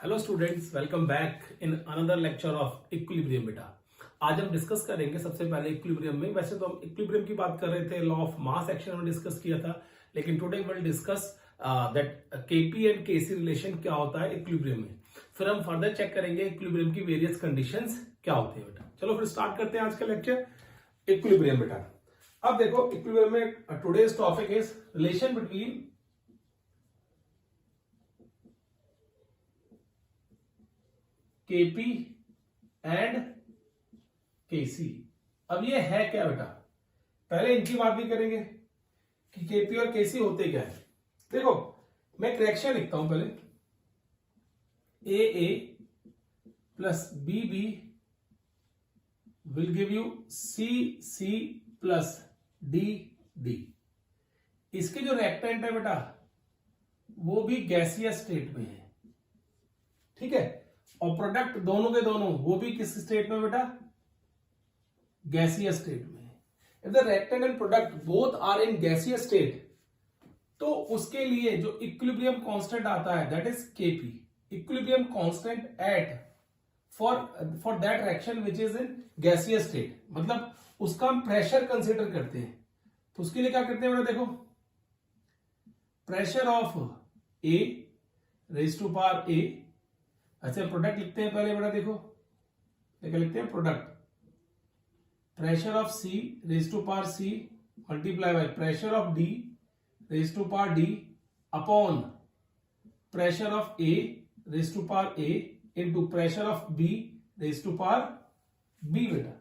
Hello students, welcome back in another lecture of equilibrium बेटा। आज हम डिस्कस करेंगे सबसे पहले इक्विलिब्रियम में। वैसे तो हम इक्विलिब्रियम की बात कर रहे थे, लॉ ऑफ मास एक्शन में डिस्कस किया था, लेकिन today will discuss that KP and KC relation क्या होता है इक्विलिब्रियम में। फिर हम फर्दर चेक करेंगे इक्विलिब्रियम की वेरियस कंडीशंस क्या होती है बेटा। चलो फिर स्टार्ट करते हैं आज का लेक्चर इक्विलिब्रियम बेटा। अब देखो इक्विलिब्रियम में today's topic is relation between KP and KC. अब ये है क्या बेटा, पहले इनकी बात भी करेंगे कि केपी और केसी होते क्या है। देखो मैं करेक्शन लिखता हूं पहले, A A plus B B will give you C C plus D D. इसके जो रिएक्टेंट है बेटा वो भी गैसियस स्टेट में है, ठीक है, और प्रोडक्ट दोनों के दोनों वो भी किस स्टेट में बेटा, गैसियस स्टेट में। If the reactant and product both are in gaseous state, तो उसके लिए जो इक्विलिब्रियम कांस्टेंट आता है that is KP, equilibrium constant at for that reaction which is in gaseous state. मतलब उसका हम प्रेशर कंसिडर करते हैं, तो उसके लिए क्या करते हैं बेटा, देखो pressure of A raise to power A. अच्छा प्रोडक्ट लिखते हैं पहले बेटा, देखो क्या लिखते हैं, product pressure of C raise to power C multiply by pressure of D raise to power D upon pressure of A raise to power A into pressure of B raise to power B बेटा।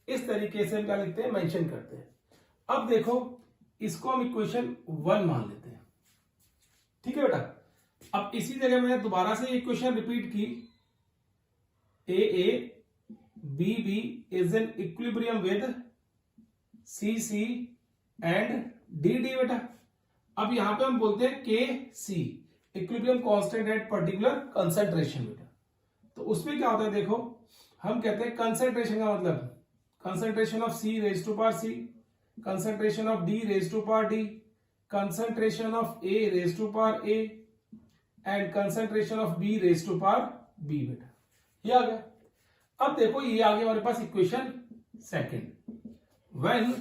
इस तरीके से हम क्या लिखते हैं, mention करते हैं। अब देखो इसको हम इक्वेशन 1 मान लेते हैं, ठीक है बेटा। अब इसी जगह मैंने दोबारा से इक्वेशन रिपीट की, A A B B is in equilibrium with C C and D D बेटा। अब यहां पे हम बोलते हैं K C, equilibrium constant at particular concentration बेटा। तो उसमें क्या होता है, देखो हम कहते हैं कंसंट्रेशन का मतलब concentration of C raise to power C, concentration of D raise to power D, concentration of A raise to power A and concentration of B raise to power B बेटा। ये आ गया। अब देखो ये आ गया हमारे पास इक्वेशन सेकंड। व्हेन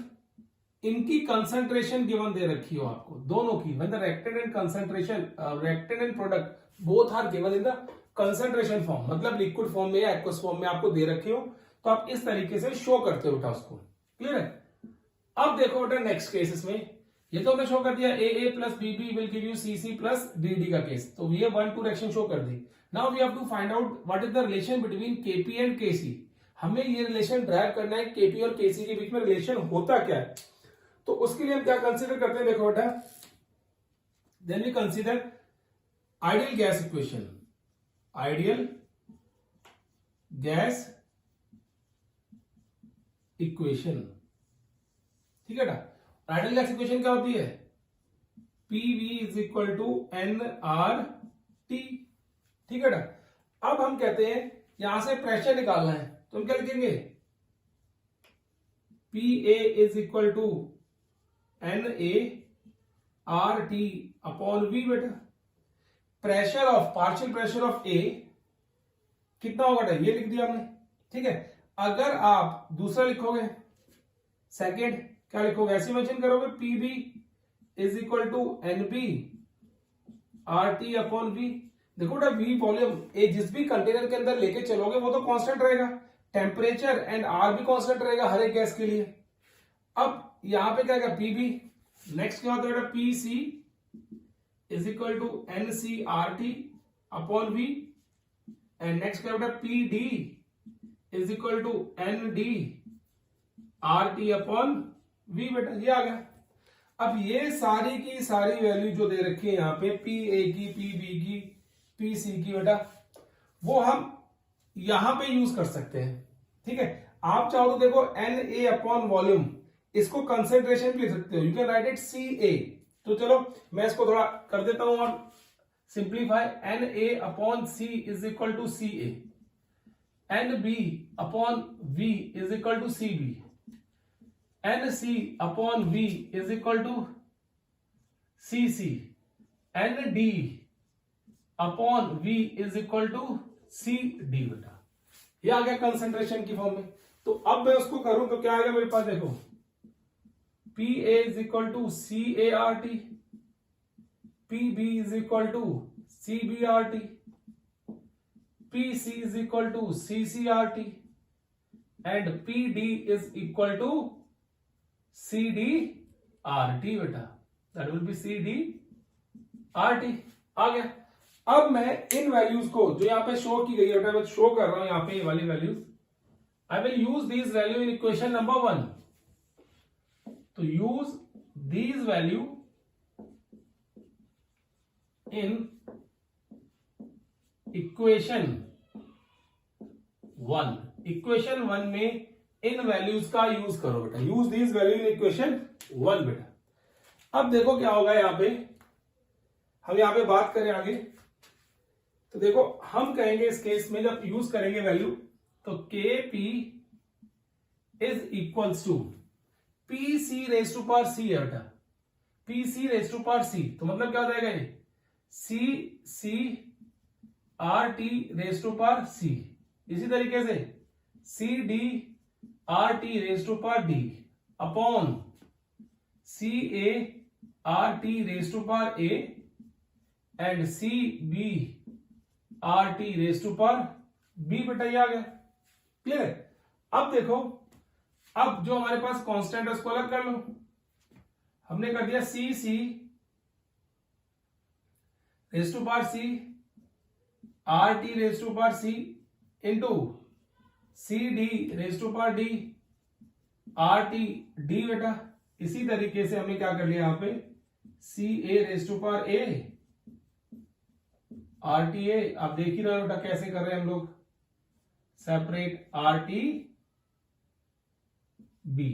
इनकी कंसंट्रेशन गिवन दे रखी हो आपको दोनों की, when the reactant and concentration reactant and product both are given in the concentration form, मतलब लिक्विड फॉर्म में या एक्वस फॉर्म में आपको दे रखी हो, तो आप इस तरीके से शो करते हो बेटा उसको। क्लियर है। अब देखो बेटा नेक्स्ट केस, इसमें ये तो हमने शो कर दिया, A A plus B B will give you C C plus D D का केस, तो ये 1-2 रिएक्शन शो कर दी। Now we have to find out what is the relation between KP and Kc. हमें ये relation drive करना है, KP और केसी के बीच में रिलेशन होता क्या है। तो उसके लिए हम क्या कंसीडर करते हैं, देखो बेटा, then we consider ideal gas equation, ideal gas equation, ठीक है बेटा। आइडियल गैस इक्वेशन क्या होती है, PV is equal to N R T, ठीक है बेटा। अब हम कहते हैं यहां से प्रेशर निकालना है, तो हम क्या लिखेंगे, P A is equal to N A R T upon V बेटा। Pressure of partial pressure of A कितना होगा बेटा, ये लिख दिया हमने, ठीक है। अगर आप दूसरा लिखोगे, सेकेंड क्या लिखोगे, ऐसे मेंशन करोगे, P B is equal to N B R T upon V. देखो बेटा वी वॉल्यूम, ए जिस भी कंटेनर के अंदर लेके चलोगे वो तो कांस्टेंट रहेगा, टेम्परेचर एंड आर भी कांस्टेंट रहेगा हर एक गैस के लिए। अब यहां पे क्या है, पी बी, नेक्स्ट क्या होता है बेटा, P C is equal to N C R T upon V, and next क्या बेटा, P D is equal to N D R T upon V बेटा। ये आ गया। अब ये सारी की सारी वैल्यू जो दे रखी है यहाँ पे, पी ए की, पी बी की, पी सी की बेटा, वो हम यहां पे यूज कर सकते हैं, ठीक है। आप चाहो तो देखो एन ए अपॉन वॉल्यूम, इसको कंसेंट्रेशन भी लिख सकते हो, you can write it C A. तो चलो मैं इसको थोड़ा कर देता हूं और simplify, N A upon C is equal to C A, N B upon V is equal to C B, N C upon V is equal to C C, N D upon V is equal to C D बेटा। ये आ गया concentration की form में। तो अब मैं उसको करूं तो क्या आएगा मेरे पास, देखो P A is equal to C A R T, P B is equal to C B R T, P C is equal to C C R T and P D is equal to C D R T बेटा। That will be C D R T. आ गया। अब मैं इन values को जो यहां पे show की गई है बेटा, मैं शो कर रहा हूं यहां पे ये वाली values, I will use these value in equation number 1। तो use these value in equation 1। Equation 1 में इन वैल्यूज का यूज करो बेटा, use these value in equation 1 बेटा। अब देखो क्या होगा यहां पे, हम यहां पे बात करें आगे तो देखो हम कहेंगे इस केस में जब यूज करेंगे वैल्यू तो K P is equals to P C raise to power C है बेटा, P C raise to power C. तो मतलब क्या हो जाएगा ये C C R T raise to power C. इसी तरीके से C D R T raise to power D upon C A R T raise to power A and C B R T raise to power B बेटा। ये आ गया। Clear है। अब देखो, अब जो हमारे पास कांस्टेंट है उसको अलग कर लो। हमने कर दिया C C raise to power C R T raise to power C into C D raise to power D R T D बेटा। इसी तरीके से हमने क्या कर लिया यहां पे C A raise to power A R T A. आप देख ही रहे हो बेटा कैसे कर रहे हैं हम लोग, सेपरेट आर टी बी।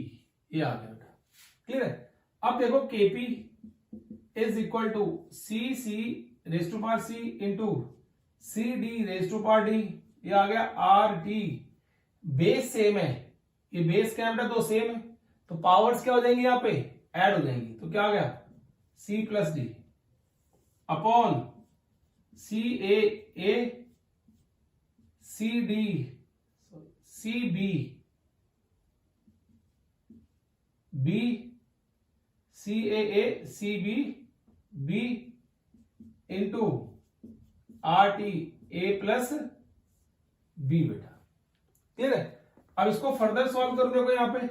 ये आ गया बेटा। क्लियर है। अब देखो KP is equal to C C raise to power C into C D raise to power D. ये आ गया आर टी। बेस सेम है, ये बेस क्या है बेटा, दो सेम है तो पावर्स क्या हो जाएंगी यहां पे, ऐड हो जाएंगी। तो क्या आ गया C plus D upon C A C D C B B C A C B B into R T A plus B बेटा। क्लियर है। अब इसको फर्दर सॉल्व कर देखो यहां पे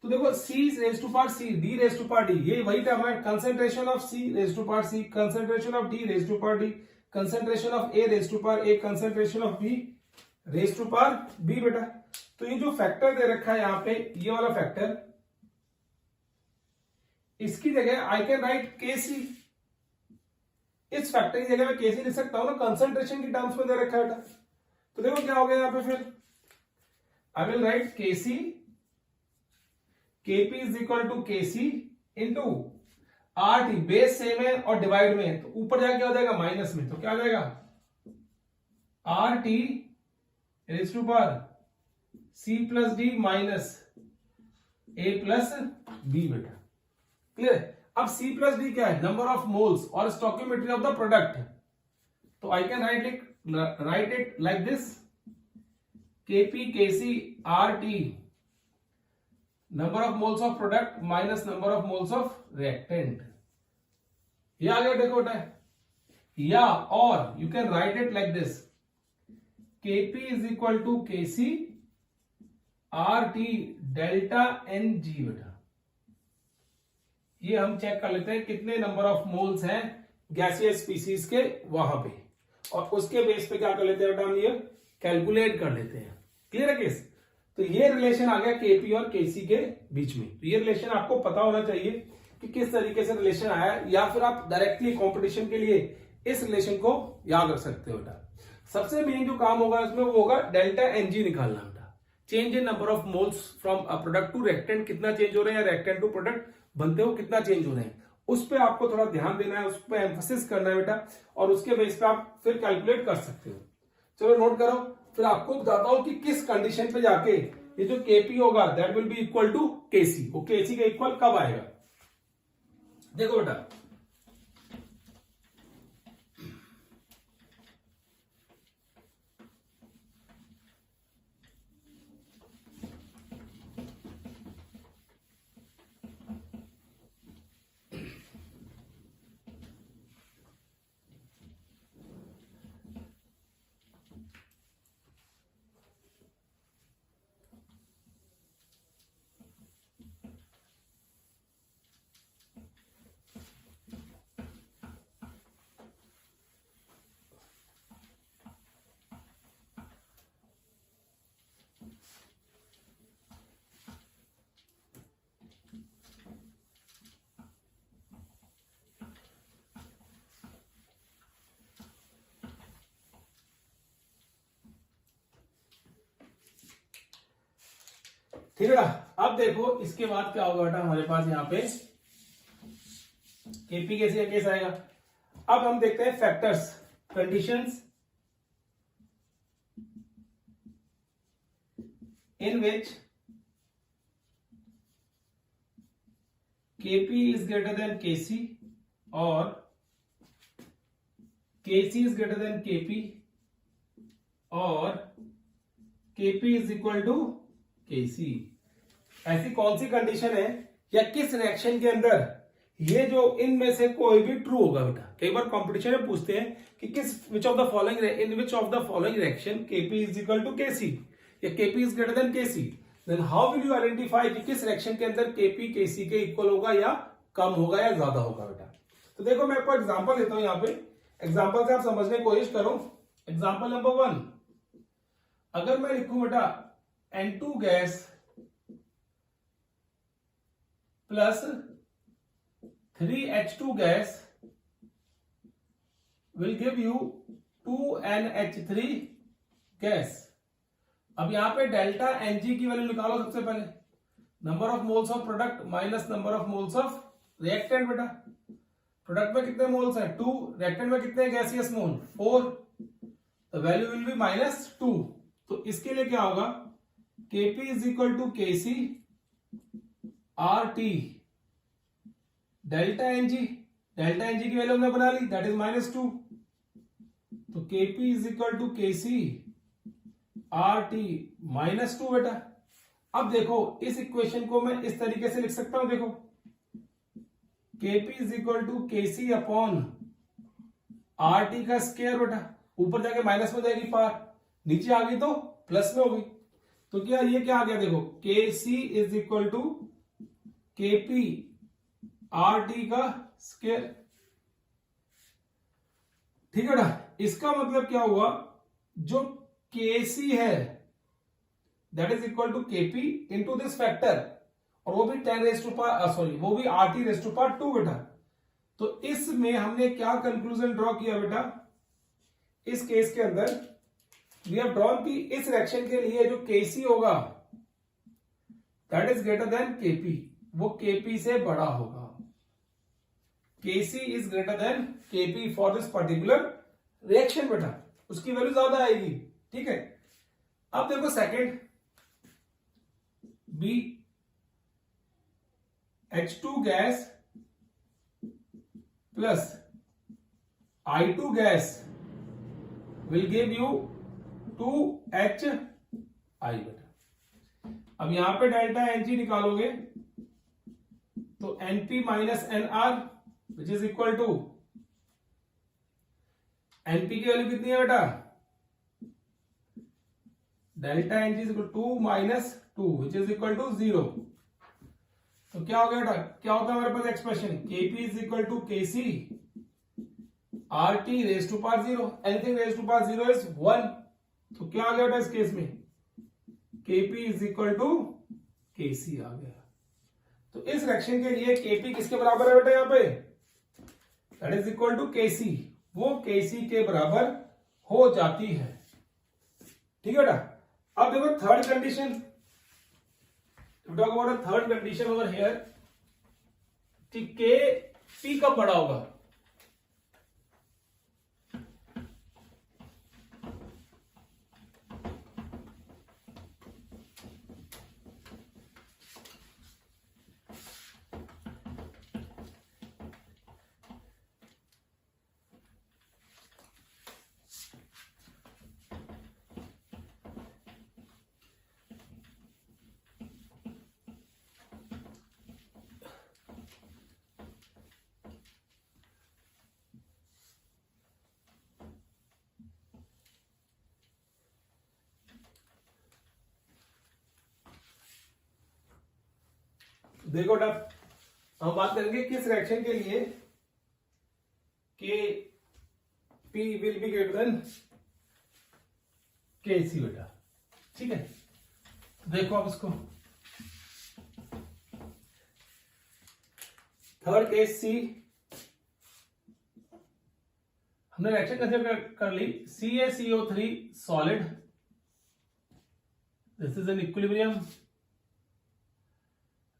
तो देखो C raise to power C D raise to power D, ये वही टर्म है concentration of C raise to power C, concentration of D raise to power D, concentration of A raise to power A, concentration of B raise to power B बेटा। तो ये जो factor दे रखा है यहां पे, ये वाला फैक्टर, इसकी जगह आई कैन राइट के सी। इस फैक्टर की जगह मैं के सी लिख सकता हूं ना, कंसंट्रेशन की टर्म्स में दे रखा है बेटा। तो देखो क्या हो गया यहां पे, फिर आई will write K C, Kp is equal to K C into R T. Base same है और डिवाइड में है तो ऊपर जाके क्या हो जाएगा माइनस में, तो क्या हो जाएगा R T raise to power C plus D minus A plus B बेटा। क्लियर। अब सी प्लस डी क्या है, नंबर ऑफ मोल्स और स्टोइकियोमेट्री ऑफ द प्रोडक्ट। तो I can write it like this, Kp K C R T number of moles of product minus number of moles of reactant. ये आ गया देखो बेटा। या और you can write it like this, Kp is equal to K C R T delta N G बेटा। ये हम चेक कर लेते हैं कितने नंबर ऑफ मोल्स हैं गैसियस स्पीसीज के वहां पे, और उसके बेस पे क्या कर लेते हैं बेटा, हम ये कैलकुलेट कर लेते हैं। क्लियर है केस। तो ये रिलेशन आ गया केपी और केसी के बीच में। तो ये रिलेशन आपको पता होना चाहिए कि किस तरीके से रिलेशन आया है, या फिर आप डायरेक्टली कंपटीशन के लिए इस रिलेशन को याद रख सकते हो बेटा। सबसे मेन जो काम होगा इसमें वो होगा डेल्टा एनजी निकालना बेटा, change in number of moles from a product to reactant, कितना चेंज हो रहे हैं, या रिएक्टेंट टू प्रोडक्ट बनते हो कितना चेंज हो रहे हैं, उस पर आपको थोड़ा ध्यान देना है, उस पर एम्फोसिस करना है बेटा, और उसके बेस पे आप फिर कैलकुलेट कर सकते हो। चलो नोट करो, फिर आपको बताता हूं कि किस कंडीशन पे जाके ये जो केपी होगा that will be equal to KC. वो केसी के इक्वल कब आएगा, देखो बेटा। ठीक है ना। अब देखो इसके बाद क्या होगा बेटा, हमारे पास यहाँ पे केपी कैसे केस आएगा। अब हम देखते हैं factors, conditions in which Kp is greater than Kc और Kc is greater than Kp और Kp is equal to Kc। ऐसी कौन सी कंडीशन है या किस रिएक्शन के अंदर ये जो इनमें से कोई भी ट्रू होगा बेटा। कई बार कंपटीशन में पूछते हैं कि किस which of the following in which of the following reaction Kp is equal to Kc या Kp is greater than Kc, then how will you identify कि किस रिएक्शन के अंदर Kp Kc के इक्वल होगा या कम होगा या ज्यादा होगा बेटा। तो देखो मैं आपको एग्जांपल देता हूं, यहाँ पे एग्जांपल से आप समझने की कोशिश करो। एग्जांपल नंबर 1, अगर मैं लिखूं बेटा N2 gas plus 3H2 gas will give you 2NH3 gas. अब यहां पे डेल्टा Ng की वैल्यू निकालो सबसे पहले, number of moles of product minus number of moles of reactant बेटा। प्रोडक्ट में कितने मोल्स हैं 2, रिएक्टेंट में कितने गैसियस मोल 4, तो वैल्यू विल बी -2। तो इसके लिए क्या होगा, Kp is equal to Kc RT delta Ng, delta Ng की वैल्यू हमने बना ली, दैट इज -2। तो Kp is equal to Kc RT -2 बेटा। अब देखो इस इक्वेशन को मैं इस तरीके से लिख सकता हूं, देखो Kp is equal to Kc upon RT का स्क्वायर बेटा। ऊपर जाके माइनस में जाएगी पार, नीचे आ गई तो प्लस में होगी। तो क्या ये क्या आ गया, देखो Kc is equal to Kp RT का स्क्वायर। ठीक है ना। इसका मतलब क्या हुआ, जो Kc है that is equal to Kp into this factor, और वो भी 10 रेज टू पावर सॉरी वो भी RT रेज टू पावर 2 बेटा। तो इसमें हमने क्या कंक्लूजन ड्रॉ किया बेटा, इस केस के अंदर वी हैव ड्रॉन की इस रिएक्शन के लिए जो Kc होगा that is greater than Kp, वो Kp से बड़ा होगा। Kc is greater than Kp for this particular reaction बेटा, उसकी वैल्यू ज्यादा आएगी। ठीक है। अब देखो second, B H2 gas plus I2 gas will give you 2HI बेटा। अब यहां पे डेल्टा Ng निकालोगे तो Np minus NR which is equal to, Np की वैल्यू कितनी है बेटा, delta Ng is equal 2 minus 2 which is equal to 0। तो क्या हो गया बेटा, क्या होता है हमारे पास expression, Kp is equal to Kc RT raise to power 0, anything raise to power 0 is 1। तो क्या आ गया बेटा इस केस में, Kp is equal to Kc आ गया। तो इस रिएक्शन के लिए Kp किसके बराबर है बेटा, यहां पे that is equal to Kc, वो Kc के बराबर हो जाती है। ठीक है बेटा। अब देखो third condition, talk about third condition over here कि Kp कब बड़ा होगा। देखो बेटा, हम बात करेंगे किस रिएक्शन के लिए Kp will be greater than Kc बेटा। ठीक है। देखो अब इसको, थर्ड केस सी, हमने रिएक्शन कंसिडर कर ली, CaCO3 solid, this is an equilibrium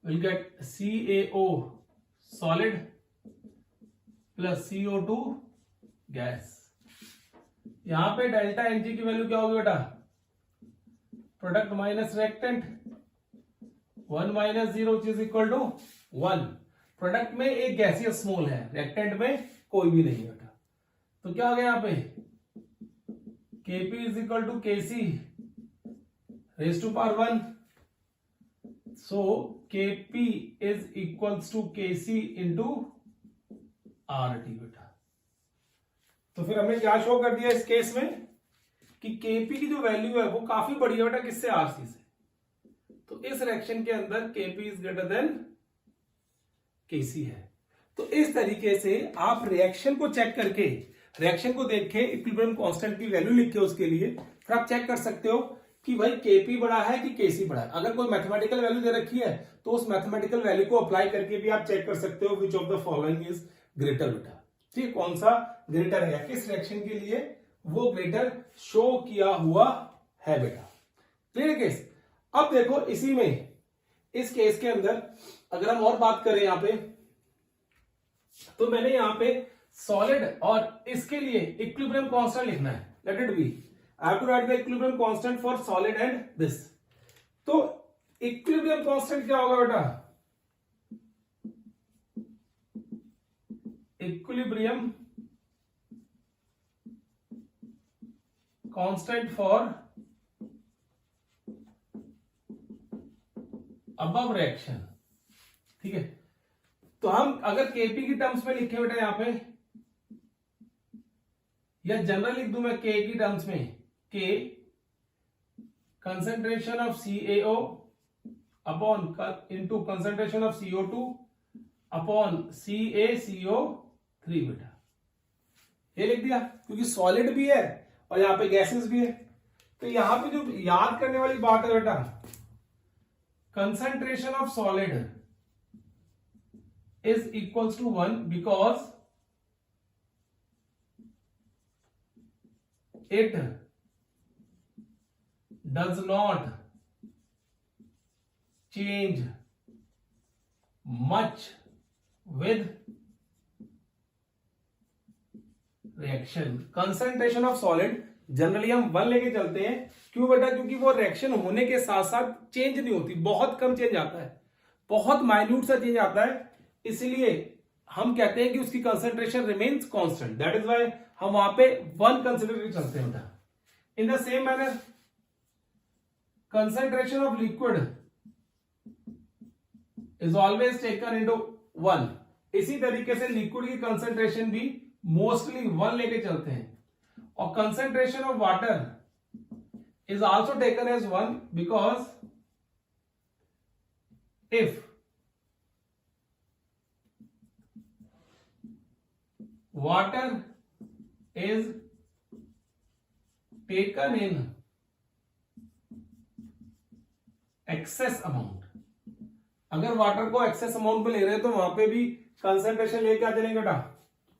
will get CaO solid plus CO2 gas. यहां पे डेल्टा Ng की वैल्यू क्या होगी बेटा, product minus reactant, 1 minus 0 is equal to 1। Product में एक गैसियस मोल है, रिएक्टेंट में कोई भी नहीं बेटा, तो क्या हो गया यहां पे Kp is equal to Kc raise to power 1, so Kp is equals to Kc into RT बेटा। तो फिर हमने क्या शो कर दिया इस केस में कि Kp की जो वैल्यू है वो काफी बड़ी है बेटा, किससे, Rc से। तो इस रिएक्शन के अंदर Kp is greater then Kc है। तो इस तरीके से आप रिएक्शन को चेक करके, रिएक्शन को देख के इक्विलिब्रियम कांस्टेंट की वैल्यू लिख के उसके लिए फिर आप चेक कर सकते हो कि भाई Kp बड़ा है कि Kc बड़ा है। अगर कोई मैथमेटिकल वैल्यू दे रखी है तो उस मैथमेटिकल वैल्यू को अप्लाई करके भी आप चेक कर सकते हो which of the following is greater बेटा। ठीक, कौन सा ग्रेटर है, किस रिएक्शन के लिए वो ग्रेटर शो किया हुआ है बेटा। Clear case. अब देखो इसी में, इस केस के अंदर अगर हम और बात करें यहां पे, तो मैंने यहां पे सॉलिड और इसके लिए इक्विलिब्रियम कांस्टेंट लिखना है, let it be, I have to write the equilibrium constant for solid and this. तो इक्विलिब्रियम कांस्टेंट क्या होगा बेटा, equilibrium constant for above reaction. ठीक है, तो हम अगर Kp की टर्म्स में लिखे बेटा यहां पे, या जनरल लिख दूं मैं K की टर्म्स में, K concentration of CaO upon into concentration of CO2 upon CaCO3 बेटा, ये लिख दिया क्योंकि सॉलिड भी है और यहां पे गैसेस भी है। तो यहां पे जो याद करने वाली बात है बेटा, concentration of solid is equals to 1 because it does not change much with reaction। concentration of solid generally हम 1 लेके चलते हैं, क्यों बेटा, क्योंकि वो रिएक्शन होने के साथ साथ चेंज नहीं होती, बहुत कम चेंज आता है, बहुत माइन्यूट सा चेंज आता है, इसलिए हम कहते हैं कि उसकी concentration remains constant, that is why हम वहां पे 1 कंसिडर करके चलते हैं बेटा। इन the same manner concentration of liquid is always taken into 1। इसी तरीके से लिक्विड की कंसंट्रेशन भी मोस्टली 1 लेके चलते हैं, और concentration of water is also taken as 1 because if water is taken in excess amount, अगर वाटर को एक्सेस अमाउंट में ले रहे हैं तो वहां पे भी कंसंट्रेशन लेके आ चलेंगे बेटा,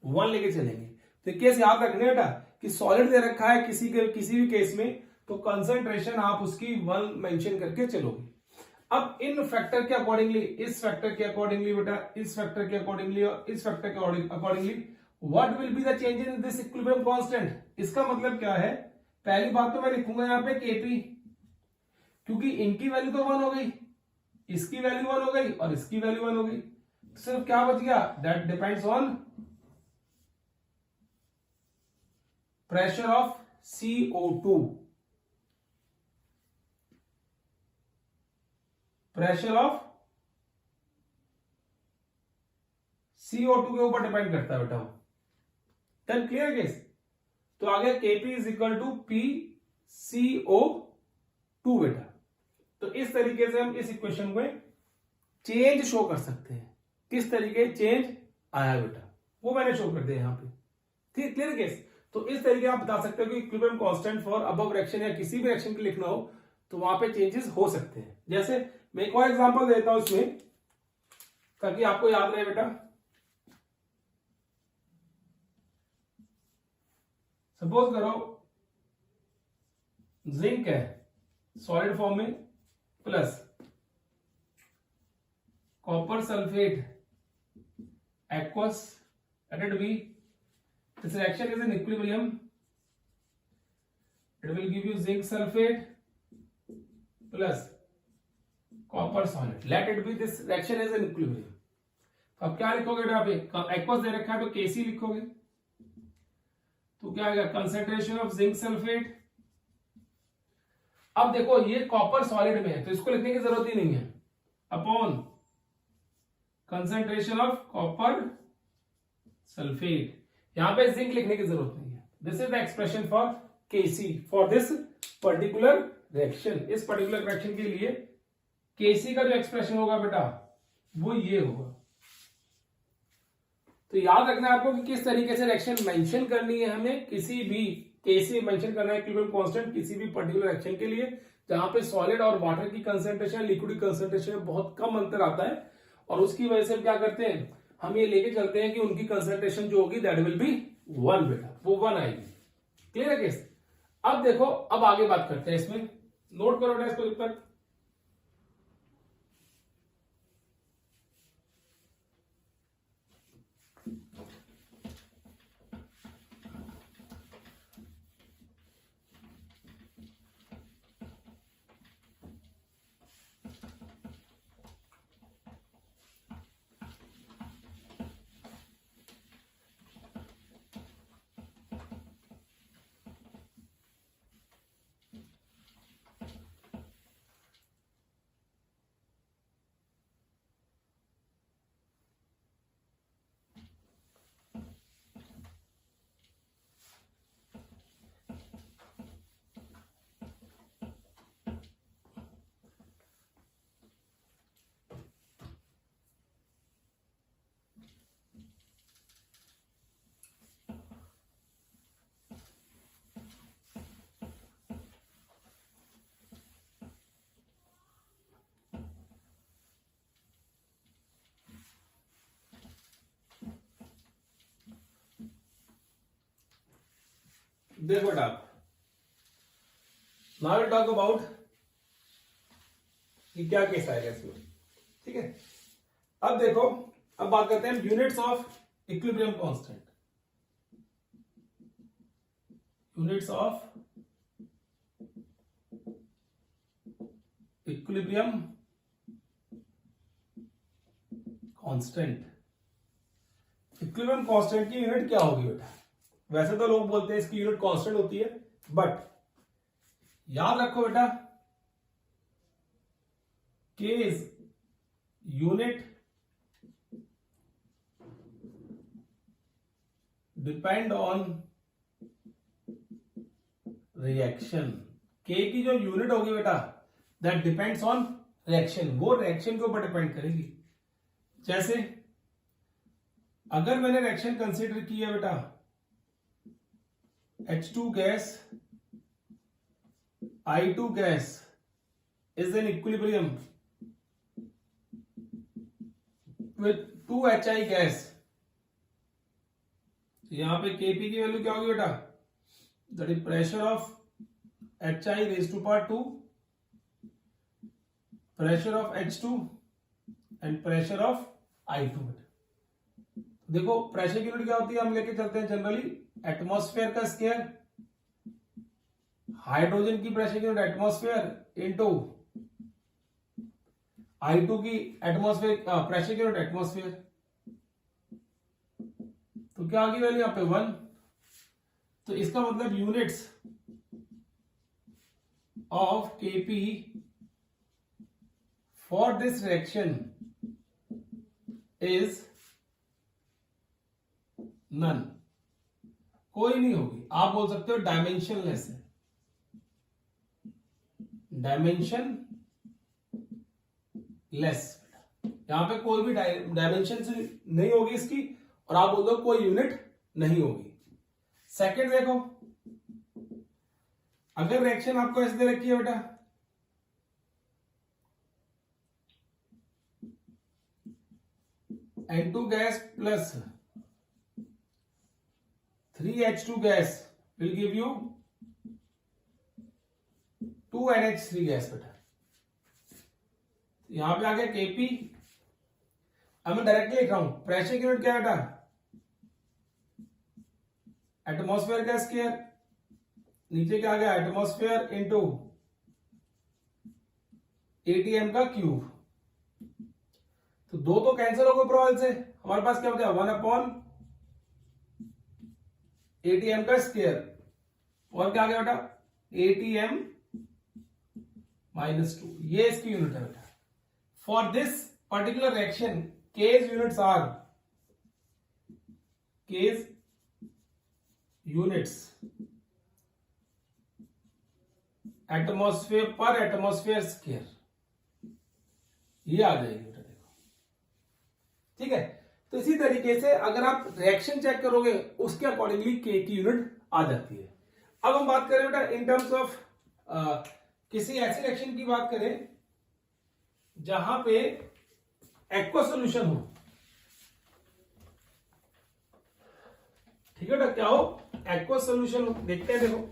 1 लेके चलेंगे। तो केस याद रखने बेटा कि सॉलिड दे रखा है किसी भी केस में, तो कंसंट्रेशन आप उसकी 1 मेंशन करके चलोगे। अब इन फैक्टर के अकॉर्डिंगली, इस फैक्टर के अकॉर्डिंगली बेटा, इस फैक्टर के अकॉर्डिंगली और इस फैक्टर के accordingly what will be the change in this equilibrium constant. इसका मतलब क्या है, पहली बात तो मैं लिखूंगा यहां पे Kp, क्योंकि इनकी वैल्यू तो 1 हो गई, इसकी वैल्यू 1 हो गई और इसकी वैल्यू 1 हो गई, तो सिर्फ क्या बच गया, that depends on pressure of CO2, pressure of CO2 के ऊपर डिपेंड करता है बेटा। Then clear case. तो आ गया Kp is equal to PCO2 बेटा। तो इस तरीके से हम इस इक्वेशन में चेंज शो कर सकते हैं, किस तरीके चेंज आया बेटा वो मैंने शो कर दिया यहां पे। ठीक, क्लियर केस। तो इस तरीके आप बता सकते हो कि equilibrium constant for above reaction या किसी भी रिएक्शन के लिखना हो तो वहां पे चेंजेस हो सकते हैं। जैसे मैं एक और एग्जांपल देता हूं इसमें ताकि आपको याद रहे बेटा। सपोज करो जिंक है सॉलिड फॉर्म में plus copper sulfate aqueous, let it be. This reaction is in equilibrium. It will give you zinc sulfate plus copper solid. Let it be. This reaction is in equilibrium. अब क्या लिखोगे बेटा? आप aqueous दे रखा है तो केसी लिखोगे, तो क्या आएगा? Concentration of zinc sulphate. अब देखो ये कॉपर सॉलिड में है तो इसको लिखने की जरूरत ही नहीं है, upon concentration of copper sulphate. यहां पे जिंक लिखने की जरूरत नहीं है। This is the expression for K C for this particular reaction. इस पर्टिकुलर रिएक्शन के लिए केसी का जो एक्सप्रेशन होगा बेटा वो ये होगा। तो याद रखना आपको कि किस तरीके से रिएक्शन मेंशन करनी है हमें। किसी भी केसी मेंशन करना है इक्विलिब्रियम कांस्टेंट किसी भी पर्टिकुलर रिएक्शन के लिए जहां पे सॉलिड और वाटर की कंसंट्रेशन, लिक्विड की कंसंट्रेशन में बहुत कम अंतर आता है, और उसकी वजह से क्या करते हैं हम ये लेके चलते हैं कि उनकी कंसंट्रेशन जो होगी दैट विल बी 1 बेटा, वो 1 आएगी। क्लियर है केस? अब देखो, अब आगे बात करते हैं इसमें। नोट करो बेटा इसको ऊपर। देखो बेटा, नाउ विल टॉक अबाउट कि क्या केस आएगा इसमें। ठीक है, अब देखो, अब बात करते हैं units of equilibrium constant. Units of equilibrium constant. Equilibrium constant की यूनिट क्या होगी बेटा? वैसे तो लोग बोलते हैं इसकी यूनिट कांस्टेंट होती है, बट याद रखो बेटा के is unit depend on reaction. के की जो यूनिट होगी बेटा दैट डिपेंड्स ऑन रिएक्शन, वो रिएक्शन के ऊपर डिपेंड करेगी। जैसे अगर मैंने रिएक्शन कंसीडर की है बेटा H2 gas, I2 gas is in equilibrium with 2HI gas। यहां पे Kp की वैल्यू क्या होगी बेटा? That is pressure of HI raise to power 2, pressure of H2 and pressure of I2। देखो प्रेशर की यूनिट क्या होती है, हम लेके चलते हैं जनरली एटमॉस्फेयर का स्क्वायर, हाइड्रोजन की प्रेशर की यूनिट एटमॉस्फेयर इनटू I2 की एटमॉस्फेयर प्रेशर की यूनिट एटमॉस्फेयर। तो क्या आ गई वैल्यू यहाँ पे 1। तो इसका मतलब units of Kp for this reaction is none, कोई नहीं होगी। आप बोल सकते हो डायमेंशनलेस है, डायमेंशन लेस। यहां पे कोई भी डायमेंशन नहीं होगी इसकी, और आप बोल दो कोई यूनिट नहीं होगी। सेकंड देखो, अगर रिएक्शन आपको ऐसे दे रखी है बेटा N2 gas plus 3H2 gas will give you 2NH3 gas बेटा। यहां पे आ गया Kp अब मैं डायरेक्टली लिख रहा हूं, प्रेशर की यूनिट क्या है बेटा, एटमॉस्फेयर का स्क्वायर, नीचे क्या आ गया एटमॉस्फेयर इंटू एटीएम का क्यूब। तो दो तो कैंसिल हो गए ऊपर से, हमारे पास क्या बचा 1/एटीएम का स्क्वायर, और क्या आ गया बेटा एटीएम -2, ये इसकी यूनिट है बेटा। For this particular reaction K's units are, K's units atmosphere per atmosphere square, ये आ जाएगी बेटा, देखो ठीक है। तो इसी तरीके से अगर आप रिएक्शन चेक करोगे उसके अकॉर्डिंगली के की यूनिट आ जाती है। अब हम बात करें बेटा इन टर्म्स ऑफ किसी ऐसी रिएक्शन की बात करें जहां पे एक्वा सॉल्यूशन हो, ठीक है बेटा, क्या हो एक्वा सॉल्यूशन हो, देखते हैं देखो।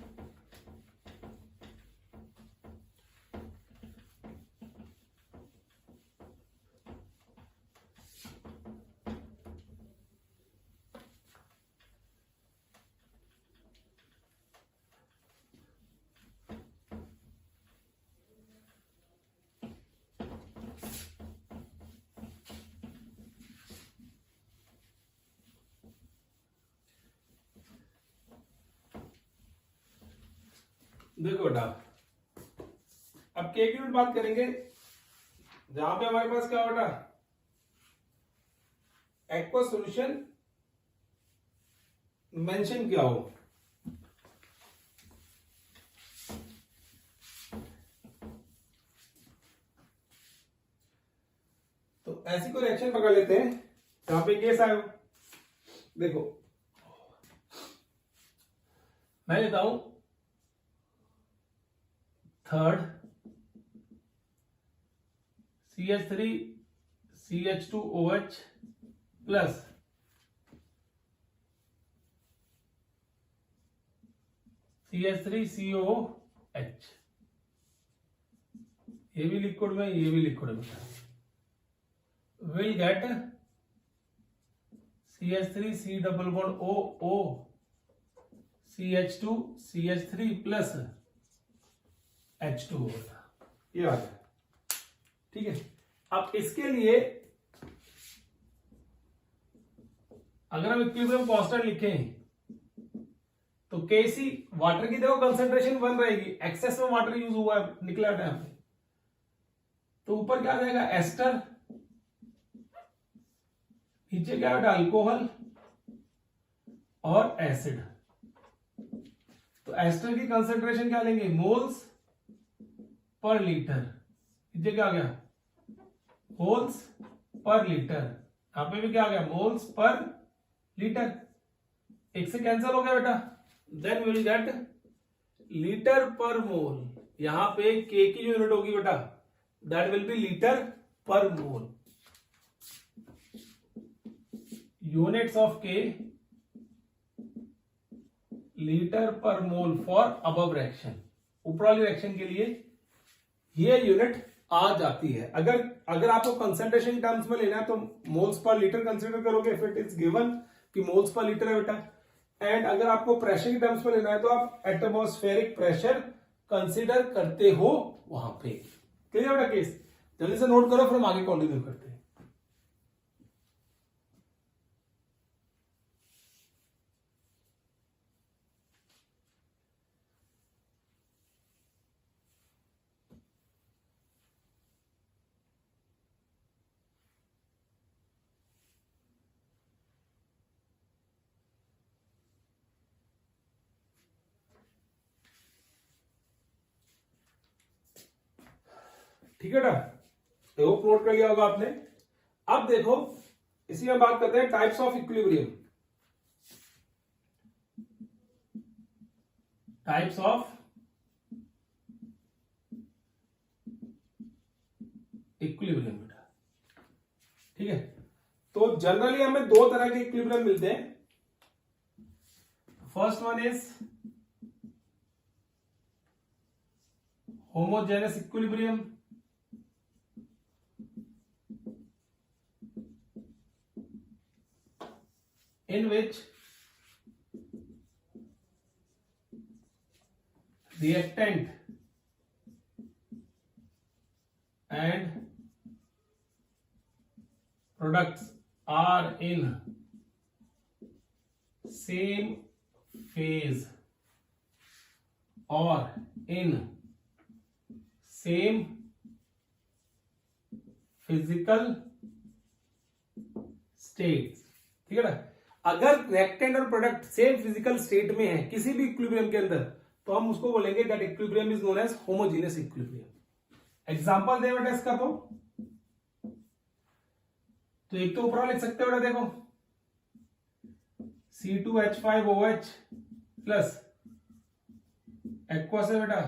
देखो बेटा अब के की यूनिट बात करेंगे जहां पे हमारे पास क्या बेटा एक्वा सॉल्यूशन मेंशन किया हो। तो ऐसी कोई रिएक्शन पकड़ लेते हैं जहां पे केस आए हो। देखो मैं लेता हूं third CH3 CH2OH plus CH3COOH, ये भी लिक्विड में ये भी लिक्विड में, will get CH3 C++OO CH2 CH3 plus H2O, ये आ गया ठीक है। अब इसके लिए अगर हम इक्विलिब्रियम कांस्टेंट लिखें तो केसी वाटर की देखो कंसेंट्रेशन 1 रहेगी, एक्सेस में वाटर यूज हुआ है निकला टाइम पे, तो ऊपर क्या आ जाएगा एस्टर, नीचे क्या बेटा अल्कोहल और एसिड। तो एस्टर की कंसेंट्रेशन क्या लेंगे मोल्स पर लीटर, नीचे क्या आ गया मोल्स पर लीटर, यहां पे भी क्या आ गया मोल्स पर लीटर, एक से कैंसिल हो गया बेटा, देन विल गेट लीटर पर मोल, यहां पे के की यूनिट होगी बेटा दैट विल बी लीटर पर मोल, यूनिट्स ऑफ के लीटर पर मोल फॉर अबव रिएक्शन, ऊपर वाली रिएक्शन के लिए ये यूनिट आ जाती है। अगर आपको कंसंट्रेशन टर्म्स में लेना है तो मोल्स पर लीटर कंसीडर करोगे इफ इट इज गिवन कि मोल्स पर लीटर है बेटा, एंड अगर आपको प्रेशर की टर्म्स में लेना है तो आप एटमॉस्फेरिक प्रेशर कंसीडर करते हो वहां पे। क्लियर बेटा केस, जल्दी से नोट करो फिर हम आगे कंटिन्यू करते हैं। ठीक है बेटा, होप नोट कर लिया होगा आपने। अब देखो इसी में बात करते हैं types of equilibrium, types of equilibrium बेटा, ठीक है। तो जनरली हमें दो तरह के इक्विलिब्रियम मिलते हैं, first one is homogeneous equilibrium, in which reactant and products are in same phase or in same physical state. ठीक है ना, अगर रिएक्टेंट और प्रोडक्ट सेम फिजिकल स्टेट में है किसी भी इक्विलिब्रियम के अंदर, तो हम उसको बोलेंगे that equilibrium is known as homogeneous equilibrium. Example दे बेटा इसका, तो एक तो ऊपर लिख सकते हो बेटा, देखो C2H5OH प्लस एक्वस है बेटा,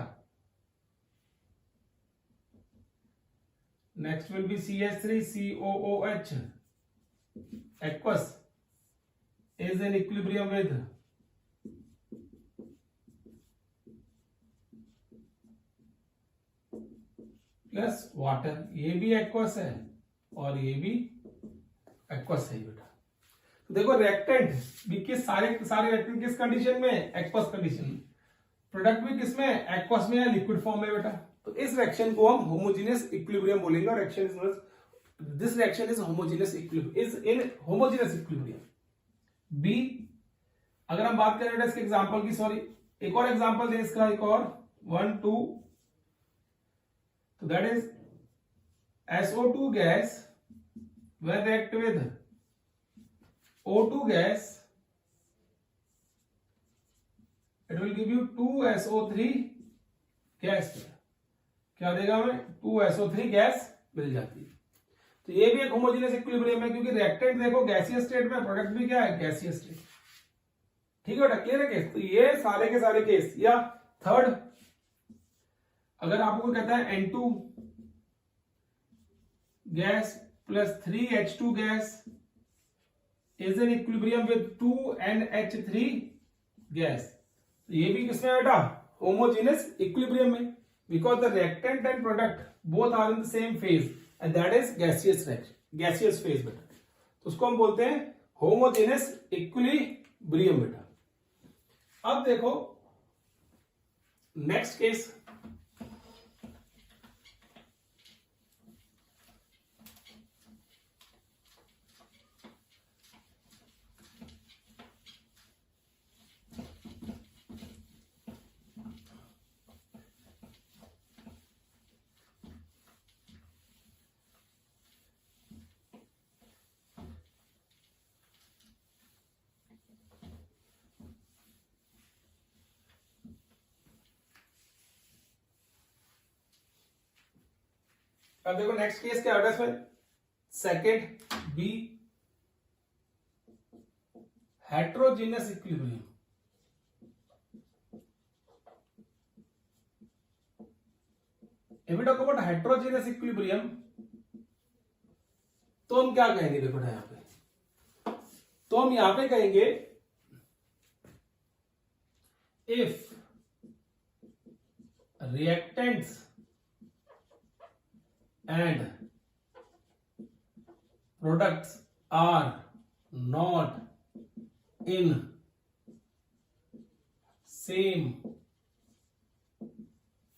next will be CH3COOH, aqueous is in equilibrium with plus water, ये भी aqueous है और ये भी aqueous है बेटा। तो देखो रिएक्टेंट भी किस सारे रिएक्टेंट किस कंडीशन में, aqueous कंडीशन में, प्रोडक्ट भी किस में, aqueous में या लिक्विड फॉर्म में बेटा। तो इस रिएक्शन को हम होमोजेनियस इक्विलिब्रियम बोलेंगे और reaction is this reaction is homogeneous equilibrium, is in homogeneous equilibrium। B, अगर हम बात करें इसके एग्जांपल की, सॉरी एक और एग्जांपल दे इसका, एक और 1 2, तो that is SO2 gas when react with O2 gas, it will give you 2SO3 gas. क्या देगा हमें, 2SO3 गैस मिल जाती है। तो ये भी एक होमोजेनियस इक्विलिब्रियम है, क्योंकि रिएक्टेंट देखो गैसियस स्टेट में, प्रोडक्ट भी क्या है, गैसियस स्टेट। ठीक है बेटा, क्लियर है केस। तो ये सारे के सारे केस। या थर्ड, अगर आपको कहता है N2 gas plus 3H2 gas is in equilibrium with 2NH3 gas, तो ये भी किसमें बेटा, होमोजेनियस इक्विलिब्रियम में, because the reactant and product both are in the same phase and that is gaseous reaction, gaseous phase बेटा। तो उसको हम बोलते हैं homogeneous equilibrium बेटा। अब देखो नेक्स्ट केस, अब देखो नेक्स्ट केस क्या होगा इसमें, second B, heterogeneous equilibrium. If we talk about heterogeneous equilibrium, तो हम क्या कहेंगे, देखो ना यहां पे, तो हम यहां पे कहेंगे if reactants and products are not in same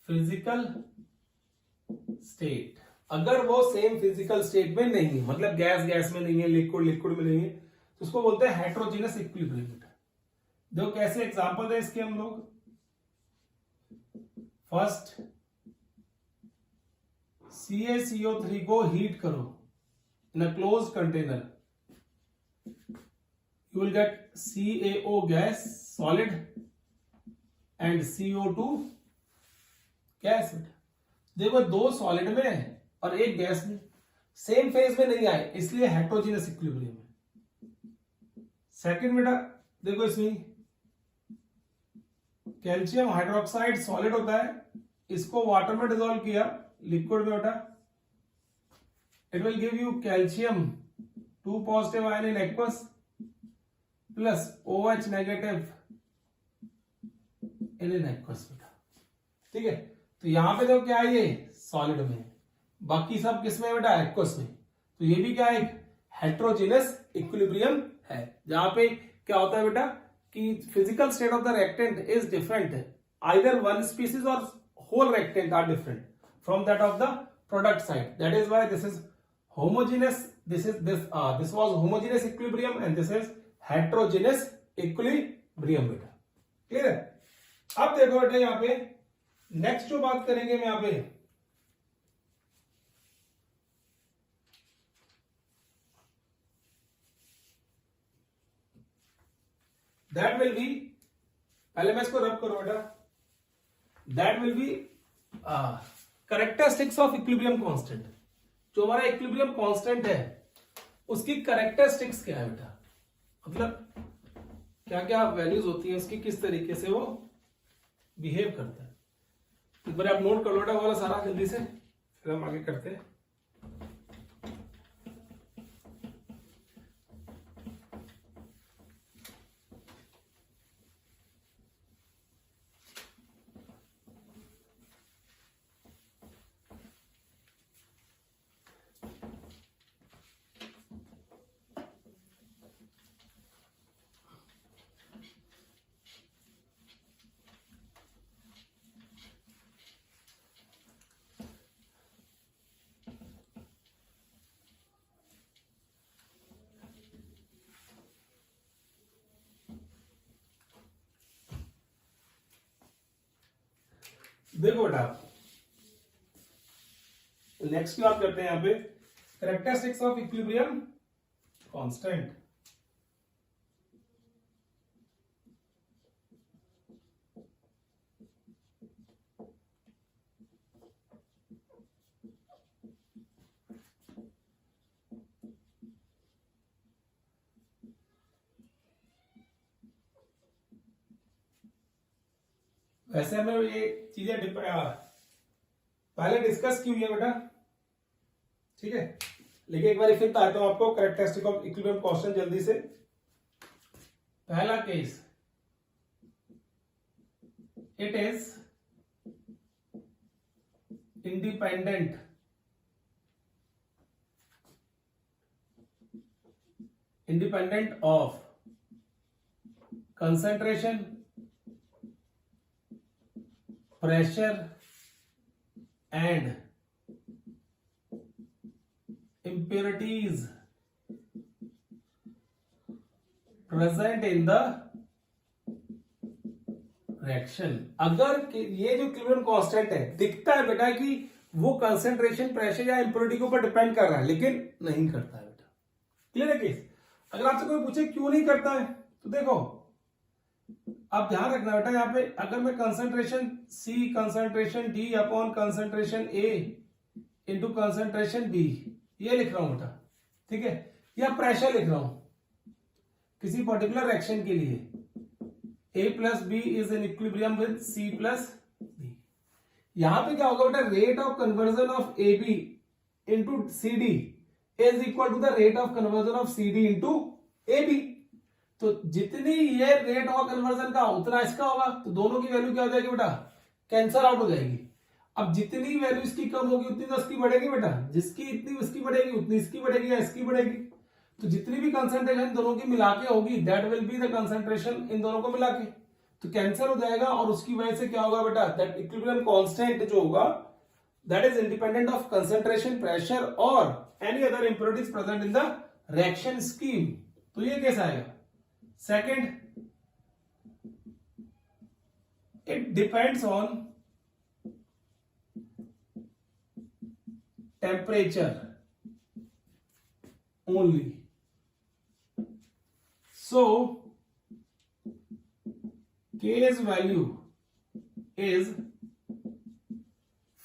physical state, अगर वो सेम फिजिकल स्टेट में नहीं है, मतलब गैस गैस में नहीं है, लिक्विड लिक्विड में नहीं है, तो उसको बोलते हैं हेट्रोजीनियस इक्विलिब्रियम। देखो कैसे एग्जांपल है इसके हम लोग, फर्स्ट CaCO3 को हीट करो in a close container, you will get CaO gas solid and CO2 gas. देखो दो सॉलिड में है और एक गैस में, सेम फेज में नहीं आए, इसलिए हेट्रोजीनियस इक्विलिब्रियम है। सेकंड बेटा देखो, इसमें कैल्शियम हाइड्रोक्साइड सॉलिड होता है, इसको वाटर में डिसॉल्व किया, लिक्विड में बेटा, it will give you calcium 2 positive ion in aqueous plus OH negative in aqueous बेटा। ठीक है, तो यहां पे देखो क्या है, ये सॉलिड में, बाकी सब किसमें बेटा, एक्वस में। तो ये भी क्या है, हेट्रोजीनियस इक्विलिब्रियम है, जहां पे क्या होता है बेटा कि physical state of the reactant is different, either one species or whole reactant are different from that of the product side, that is why this is homogeneous, this was homogeneous equilibrium and this is heterogeneous equilibrium बेटा, clear है। अब देखो बेटा यहाँ पे next जो बात करेंगे हम यहाँ पे, दैट विल बी, पहले मैं इसको रब करूं बेटा, that will B characteristics of equilibrium constant. जो हमारा इक्विलिब्रियम कांस्टेंट है उसकी कैरेक्टरिस्टिक्स क्या है बेटा, मतलब क्या क्या वैल्यूज होती है उसकी, किस तरीके से वो बिहेव करता है। एक बार आप नोट कर लो बेटा वाला सारा जल्दी से, फिर हम आगे करते हैं। देखो बेटा नेक्स्ट की बात करते हैं यहां पे, कैरेक्टरिस्टिक्स ऑफ इक्विलिब्रियम कांस्टेंट। वैसे हमें ये चीजें पहले डिस्कस की हुई है बेटा, ठीक है, लेकिन एक बार फिर बताता हूं आपको कैरेक्टरिस्टिक ऑफ इक्विलिब्रियम कांस्टेंट जल्दी से। पहला case, it is independent of concentration, pressure and impurities present in the reaction। अगर ये जो इक्विलिब्रियम कांस्टेंट है दिखता है बेटा कि वो कंसंट्रेशन, प्रेशर या इंप्योरिटी के ऊपर डिपेंड कर रहा है, लेकिन नहीं करता है बेटा, क्लियर है केस। अगर आपसे कोई पूछे क्यों नहीं करता है तो देखो अब ध्यान रखना बेटा, यहाँ पे अगर मैं concentration C concentration D upon concentration A into concentration B ये लिख रहा हूं बेटा, ठीक है, या प्रेशर लिख रहा हूं किसी पर्टिकुलर रिएक्शन के लिए, A plus B is in equilibrium with C plus B। यहां पे क्या होगा बेटा, rate of conversion of AB into CD is equal to the rate of conversion of CD into AB। तो जितनी ये रेट होगा कन्वर्जन का उतना इसका होगा, तो दोनों की वैल्यू क्या हो जाएगी बेटा, कैंसल आउट हो जाएगी। अब जितनी वैल्यू इसकी कम होगी उतनी तो इसकी बढ़ेगी बेटा, जिसकी इतनी उसकी बढ़ेगी उतनी इसकी बढ़ेगी या इसकी बढ़ेगी। तो जितनी भी कंसंट्रेशन दोनों की मिला के होगी that will be the concentration in दोनों को मिला के, तो कैंसिल हो जाएगा और उसकी वजह से क्या होगा बेटा, दैट इक्विलिब्रियम कांस्टेंट जो होगा that is independent of concentration, pressure और any other impurities present in the reaction scheme. तो ये कैसा आएगा। Second, it depends on temperature only. So K's value is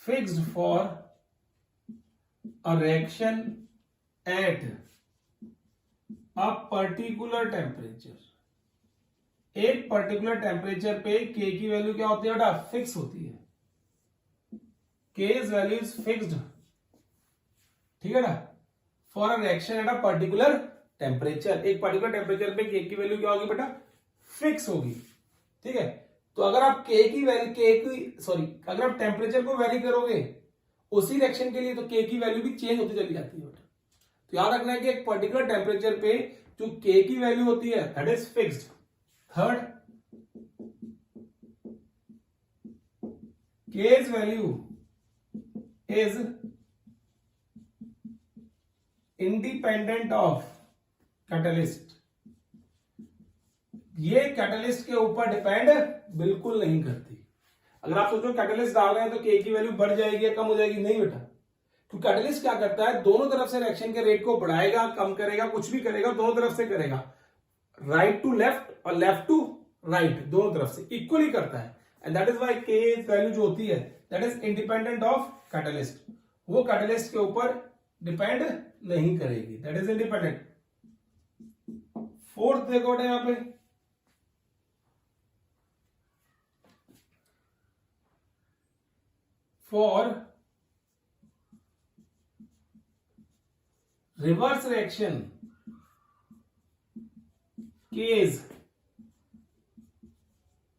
fixed for a reaction at a particular temperature। एक particular temperature पे K की value क्या होती है बेटा, फिक्स होती है। K's वैल्यू इज फिक्स्ड, ठीक है ना, for a reaction at a particular temperature. एक पर्टिकुलर टेम्परेचर पे K की वैल्यू क्या होगी बेटा, फिक्स होगी, ठीक है। तो अगर आप अगर आप टेम्परेचर को वैरी करोगे उसी रिएक्शन के लिए तो K की वैल्यू भी चेंज होती चली जाती है बेटा। तो याद रखना है कि एक पर्टिकुलर टेम्परेचर पे जो k की वैल्यू होती है that is fixed. Third, k's value is independent of catalyst. ये कैटलिस्ट के ऊपर डिपेंड बिल्कुल नहीं करती। अगर आप सोचो कैटलिस्ट डाल रहे हैं तो के की वैल्यू बढ़ जाएगी या कम हो जाएगी, नहीं बेटा। तो कैटलिस्ट क्या करता है, दोनों तरफ से रिएक्शन के रेट को बढ़ाएगा, कम करेगा, कुछ भी करेगा, दोनों तरफ से करेगा। राइट टू लेफ्ट और लेफ्ट टू राइट, दोनों तरफ से इक्वली करता है। एंड दैट इज व्हाई के वैल्यू जो होती है that is independent of catalyst. वो कैटलिस्ट के ऊपर डिपेंड नहीं करेगी, दैट इज इंडिपेंडेंट। फोर्थ देखो बेटा यहां पे, for reverse reaction K's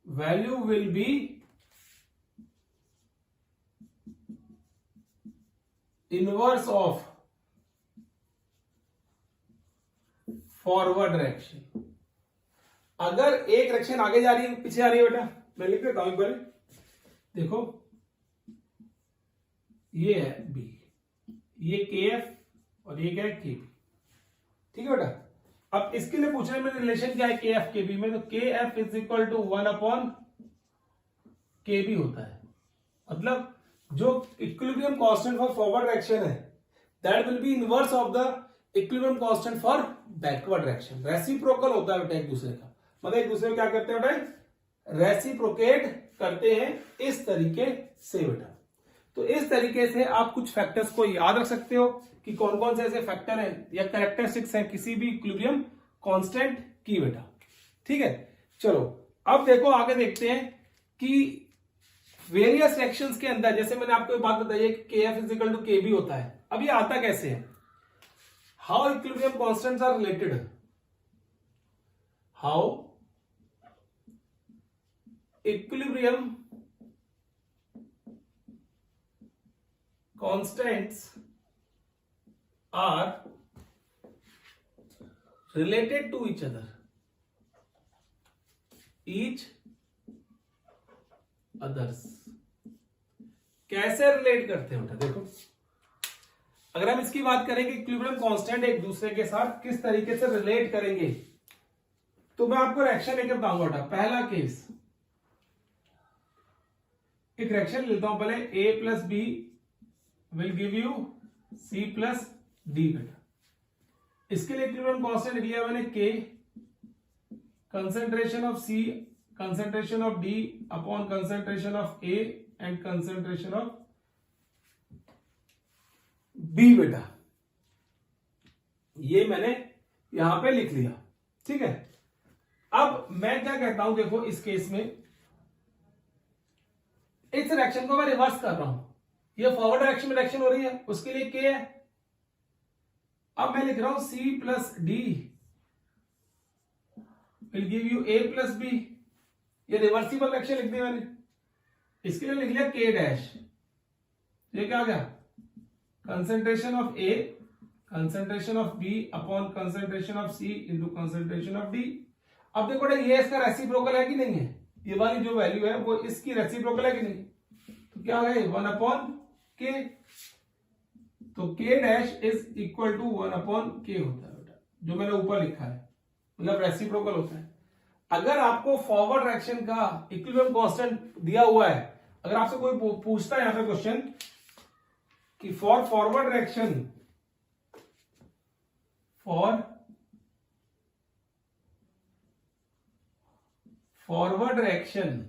value will be inverse of forward reaction. अगर एक रिएक्शन आगे जा रही है पीछे आ रही है बेटा, मैं लिख देता हूं एक बार, देखो ये है बी, ये के एफ और ये क्या है के बी, ठीक है बेटा। अब इसके लिए पूछ रहे हैं रिलेशन क्या है के एफ के बी में, तो के एफ इज इक्वल टू 1 के बी होता है। मतलब जो equilibrium constant for forward reaction है that will be inverse of the equilibrium constant for backward reaction. Reciprocal होता है बेटा एक दूसरे का, मतलब एक दूसरे को क्या करते हैं बेटा, रेसिप्रोकेट करते हैं इस तरीके से बेटा। तो इस तरीके से आप कुछ फैक्टर्स को याद रख सकते हो कि कौन कौन से ऐसे फैक्टर हैं या कैरेक्टरिस्टिक्स हैं किसी भी इक्विलिब्रियम कांस्टेंट की बेटा, ठीक है। चलो अब देखो आगे देखते हैं कि वेरियस रिएक्शंस के अंदर, जैसे मैंने आपको बात बताई है कि K F is equal to K B होता है। अब ये आता कैसे है, how equilibrium constants are related, how equilibrium constants are related to each other, others। कैसे रिलेट करते हैं बेटा, देखो अगर हम इसकी बात करें कि इक्विलिब्रियम कांस्टेंट एक दूसरे के साथ किस तरीके से रिलेट करेंगे, तो मैं आपको रिएक्शन लेकर बताऊंगा बेटा। पहला केस, एक रिएक्शन लेता हूं पहले, A plus B will give you C plus D बेटा। इसके लिए इक्विलिब्रियम कांस्टेंट लिया मैंने K, concentration of C, concentration of D upon concentration of A and concentration of B बेटा। ये मैंने यहां पे लिख लिया, ठीक है। अब मैं क्या कहता हूं, देखो इस केस में इस रिएक्शन को मैं रिवर्स कर रहा हूं, ये फॉरवर्ड डायरेक्शन में रिएक्शन हो रही है, उसके लिए के है। अब मैं लिख रहा हूं C plus D will give you A plus B, ये रिवर्सिबल रिएक्शन लिख दी मैंने। इसके लिए लिख लिया के डैश, ये क्या आ गया, concentration of A, concentration of B upon concentration of C into concentration of D. अब देखो ये इसका रेसिप्रोकल है कि नहीं है, ये वाली जो वैल्यू है वो इसकी रेसिप्रोकल है कि नहीं, तो क्या है 1 अपॉन के, तो K dash is equal to 1 upon K होता है बेटा, जो मैंने ऊपर लिखा है, मतलब रेसिप्रोकल होता है। अगर आपको फॉरवर्ड रिएक्शन का इक्विलिब्रियम कांस्टेंट दिया हुआ है, अगर आपसे कोई पूछता है यहां पे क्वेश्चन कि for forward reaction, for forward reaction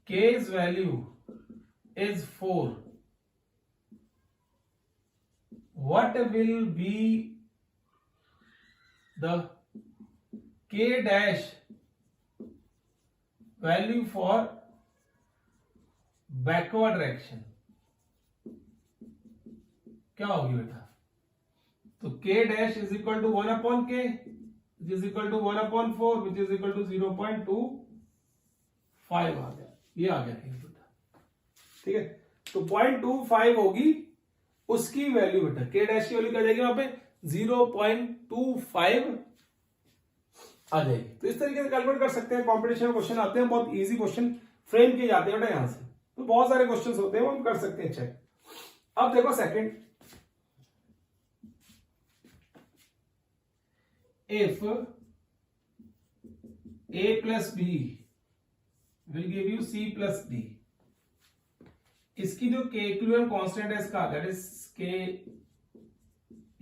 K's value is 4, what will be the K dash value for backward reaction, क्या होगी बेटा, तो K dash is equal to 1 upon K which is equal to 1 upon 4 which is equal to 0.25 आ गया, ये आ गया बेटा, ठीक है। तो 0.25 होगी उसकी वैल्यू बेटा, के डैश की वैल्यू क्या जाएगी वहां पे 0.25 आ जाएगी। तो इस तरीके से कैलकुलेट कर सकते हैं। कॉम्पिटिशन क्वेश्चन आते हैं, बहुत इजी क्वेश्चन फ्रेम किए जाते हैं बेटा यहां से, तो बहुत सारे क्वेश्चंस होते हैं वो हम कर सकते हैं चेक। अब देखो second, if a plus B will give you c plus D, इसकी जो के इक्विलिब्रियम कांस्टेंट है इसका, दैट इज के,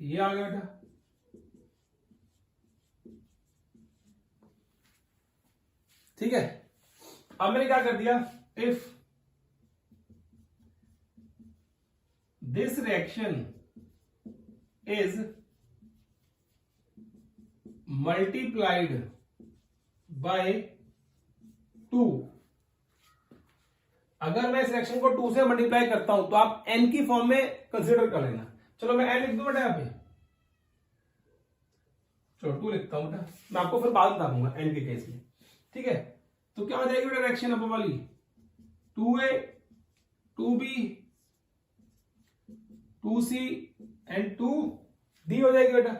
ये आ गया बेटा, ठीक है। अब मैंने क्या कर दिया, if this reaction is multiplied bye 2, अगर मैं इस रिएक्शन को 2 से मल्टीप्लाई करता हूं तो आप n की फॉर्म में कंसीडर कर लेना। चलो मैं n लिख दूं बेटा यहाँ पे, चलो 2 लिखता हूं बेटा, मैं आपको फिर बाद में बताऊंगा n के केस में, ठीक है। तो क्या हो जाएगी बेटा रिएक्शन अब वाली, 2a 2b 2c and 2d हो जाएगी बेटा।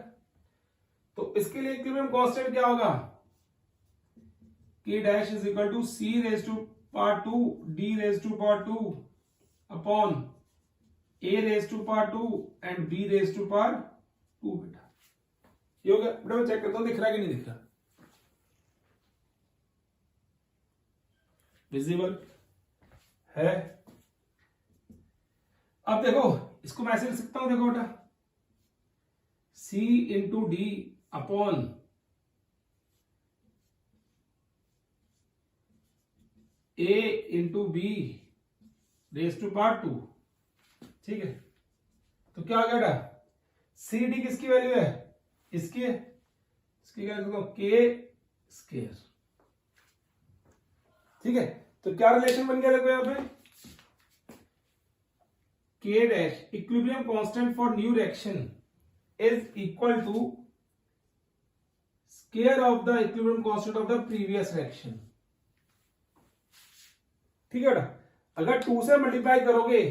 तो इसके लिए इक्विलिब्रियम कांस्टेंट क्या होगा, k dash is equal to c raise to power 2 d raise to power 2 upon a raise to power 2 and b raise to power 2 बेटा। ये हो गया बेटा, मैं चेक करता हूं दिख रहा है कि नहीं दिख रहा, विजिबल है। अब देखो इसको मैं ऐसे लिख सकता हूं, देखो बेटा c into D upon a into B raise to power 2, ठीक है। तो क्या आ गया बेटा, सी डी किसकी वैल्यू है, इसकी है, इसकी क्या लिखूंगा, के स्क्वायर, ठीक है। तो क्या रिलेशन बन गया देखो यहां पे, k dash equilibrium constant for new reaction is equal to square of the equilibrium constant of the previous reaction, ठीक है बेटा। अगर 2 से मल्टीप्लाई करोगे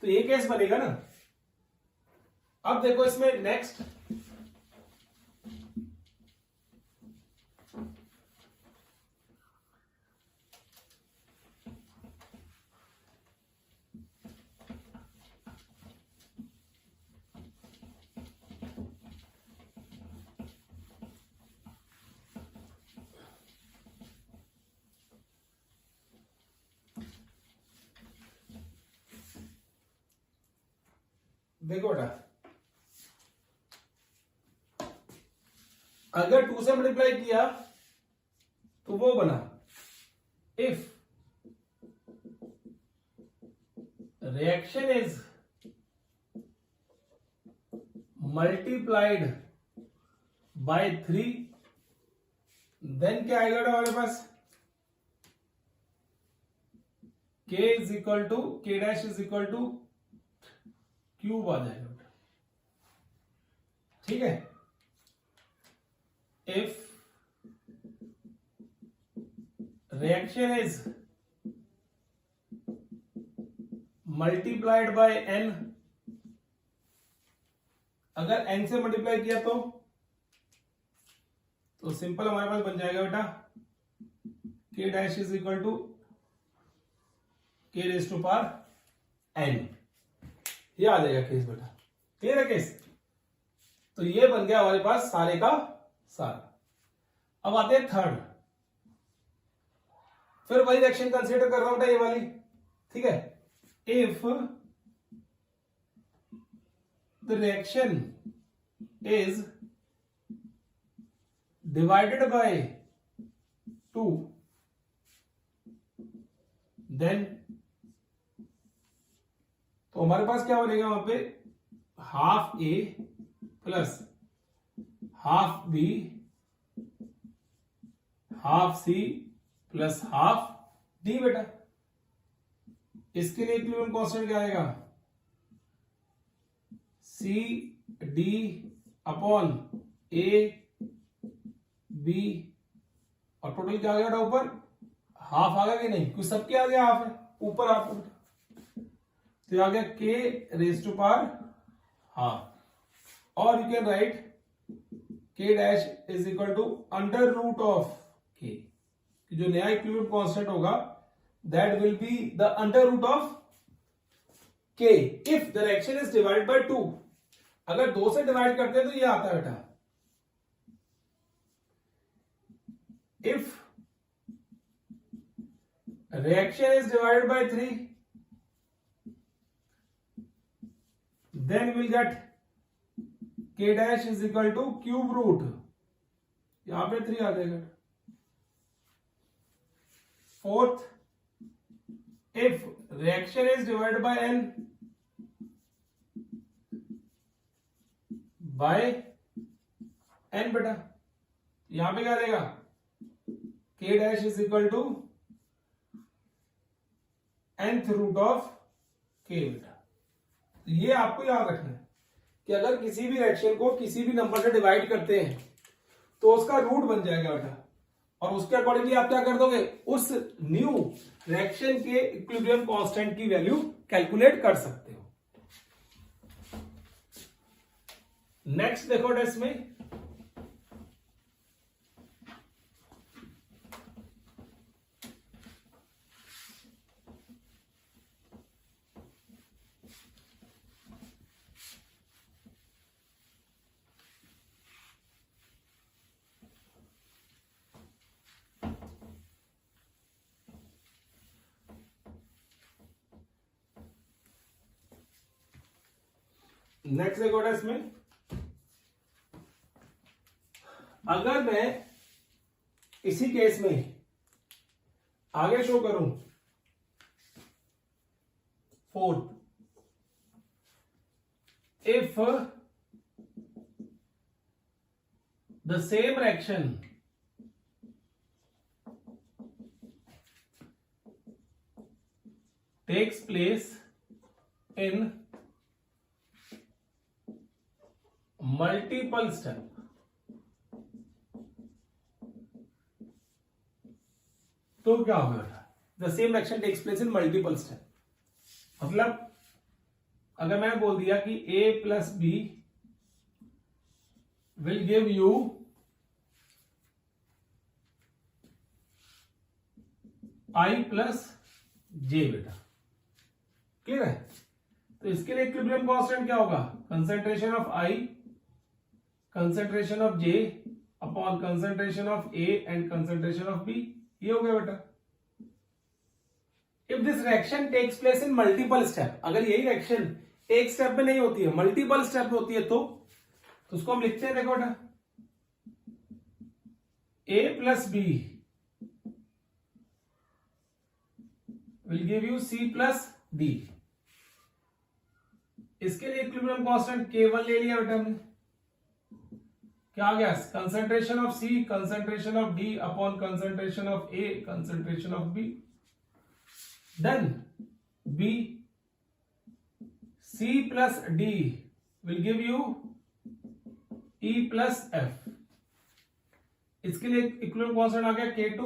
तो ये केस बनेगा ना। अब देखो इसमें नेक्स्ट, देखो बेटा अगर 2 से मल्टीप्लाई किया तो वो बना, if reaction is multiplied by 3, then क्या आएगा बेटा हमारे पास, k is equal to k dash is equal to cube आ जाएगा बेटा, ठीक है। If reaction is multiplied by n, अगर n से मल्टीप्लाई किया तो सिंपल हमारे पास बन जाएगा बेटा k dash is equal to k raise to power n, ये आ जाएगा केस बेटा, क्लियर है केस। तो ये बन गया हमारे पास सारे का सारा। अब आते हैं थर्ड, फिर वही रिएक्शन कंसीडर कर रहा हूं बेटा ये वाली, ठीक है। If the reaction is divided by 2, then तो हमारे पास क्या बनेगा वहां पे, half A plus half B half C plus half D बेटा। इसके लिए इक्विलिब्रियम कांस्टेंट क्या आएगा, C D upon A B, और टोटल क्या आ गया बेटा ऊपर, हाफ आ गया कि नहीं, कुछ सबके आ गया हाफ है, ऊपर हाफ है, तो आ गया k raise to power half. और you can write k dash is equal to under root of k, जो नया इक्विलिब्रियम कांस्टेंट होगा that will be the under root of k if the reaction is divided by 2। अगर 2 से divide करते हैं तो ये आता है बेटा, if reaction is divided by 3 then we'll get k dash is equal to cube root, यहां पे 3 आ जाएगा। Fourth, if reaction is divided by n by n बेटा, यहां पे क्या देगा k dash is equal to nth root of k बेटा। तो ये आपको याद रखना है कि अगर किसी भी रिएक्शन को किसी भी नंबर से डिवाइड करते हैं तो उसका रूट बन जाएगा बेटा, और उसके अकॉर्डिंगली आप क्या कर दोगे, उस न्यू रिएक्शन के इक्विलिब्रियम कांस्टेंट की वैल्यू कैलकुलेट कर सकते हो। नेक्स्ट देखो टेस्ट में, नेक्स्ट देखो इसमें, अगर मैं इसी केस में आगे शो करूं, fourth, if the same reaction takes place in multiple step, तो क्या होगा, the same reaction takes place in multiple step. मतलब अगर मैंने बोल दिया कि a plus B will give you i plus J बेटा, क्लियर है। तो इसके लिए इक्विलिब्रियम कांस्टेंट क्या होगा, concentration of i concentration of j upon concentration of a and concentration of b, ये हो गया बेटा। If this reaction takes place in multiple step, अगर यही रिएक्शन एक स्टेप में नहीं होती है, मल्टीपल स्टेप में होती है, तो उसको हम लिखते हैं, देखो बेटा, a plus B will give you c plus d। इसके लिए इक्विलिब्रियम कांस्टेंट K1 ले लिया बेटा हमने, क्या आ गया, concentration of C concentration of D upon concentration of A concentration of B। Then B C plus D will give you E plus F। इसके लिए इक्विलिब्रियम कांस्टेंट आ गया K2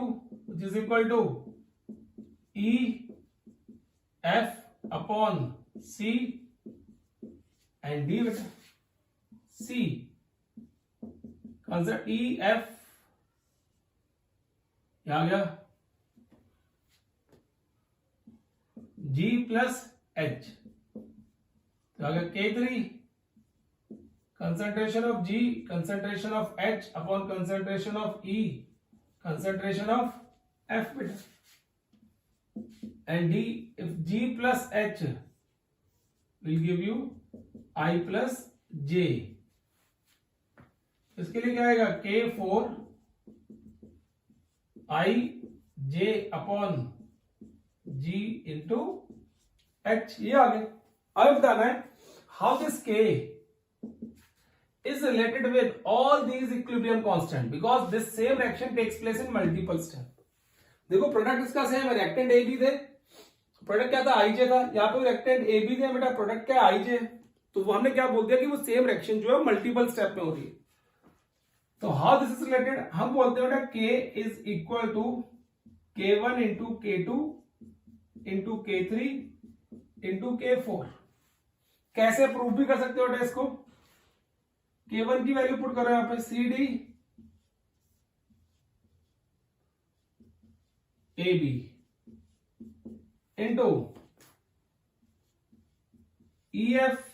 which is equal to E F upon C and D बेटा, C answer E F क्या आ गया, G plus H, तो आ गया K3 concentration of G concentration of H upon concentration of E concentration of F बेटा, and D if G plus H will give you I plus J। इसके लिए क्या आएगा, K4 I J upon G into H, ये आ गया। अब बताना है how this K is related with all these equilibrium constant because this same reaction takes place in multiple step। देखो प्रोडक्ट इसका सेम है, रिएक्टेंट ए बी थे, प्रोडक्ट क्या था आई जे था, यहाँ पे रिएक्टेंट ए बी थे बेटा, प्रोडक्ट क्या आई जे, तो वो हमने क्या बोल दिया कि वो सेम रिएक्शन जो है मल्टीपल स्टेप में हो रही है। तो हाउ दिस इज रिलेटेड, हम बोलते हैं बेटा K is equal to K1 into K2 into K3 into K4। कैसे प्रूव भी कर सकते हो बेटा इसको, K1 की वैल्यू पुट करो यहां पे C D A B into E F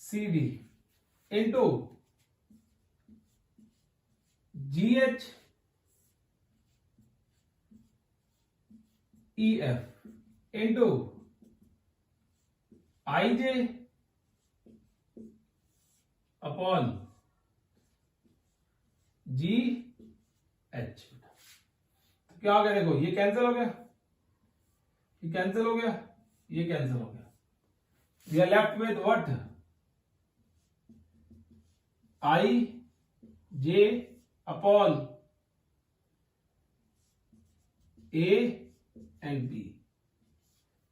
C D into G H E F into I J upon G H. तो क्या हो गया देखो, ये कैंसिल हो गया, ये कैंसिल हो गया, ये कैंसिल हो गया। We are left with what, I J upon A and B.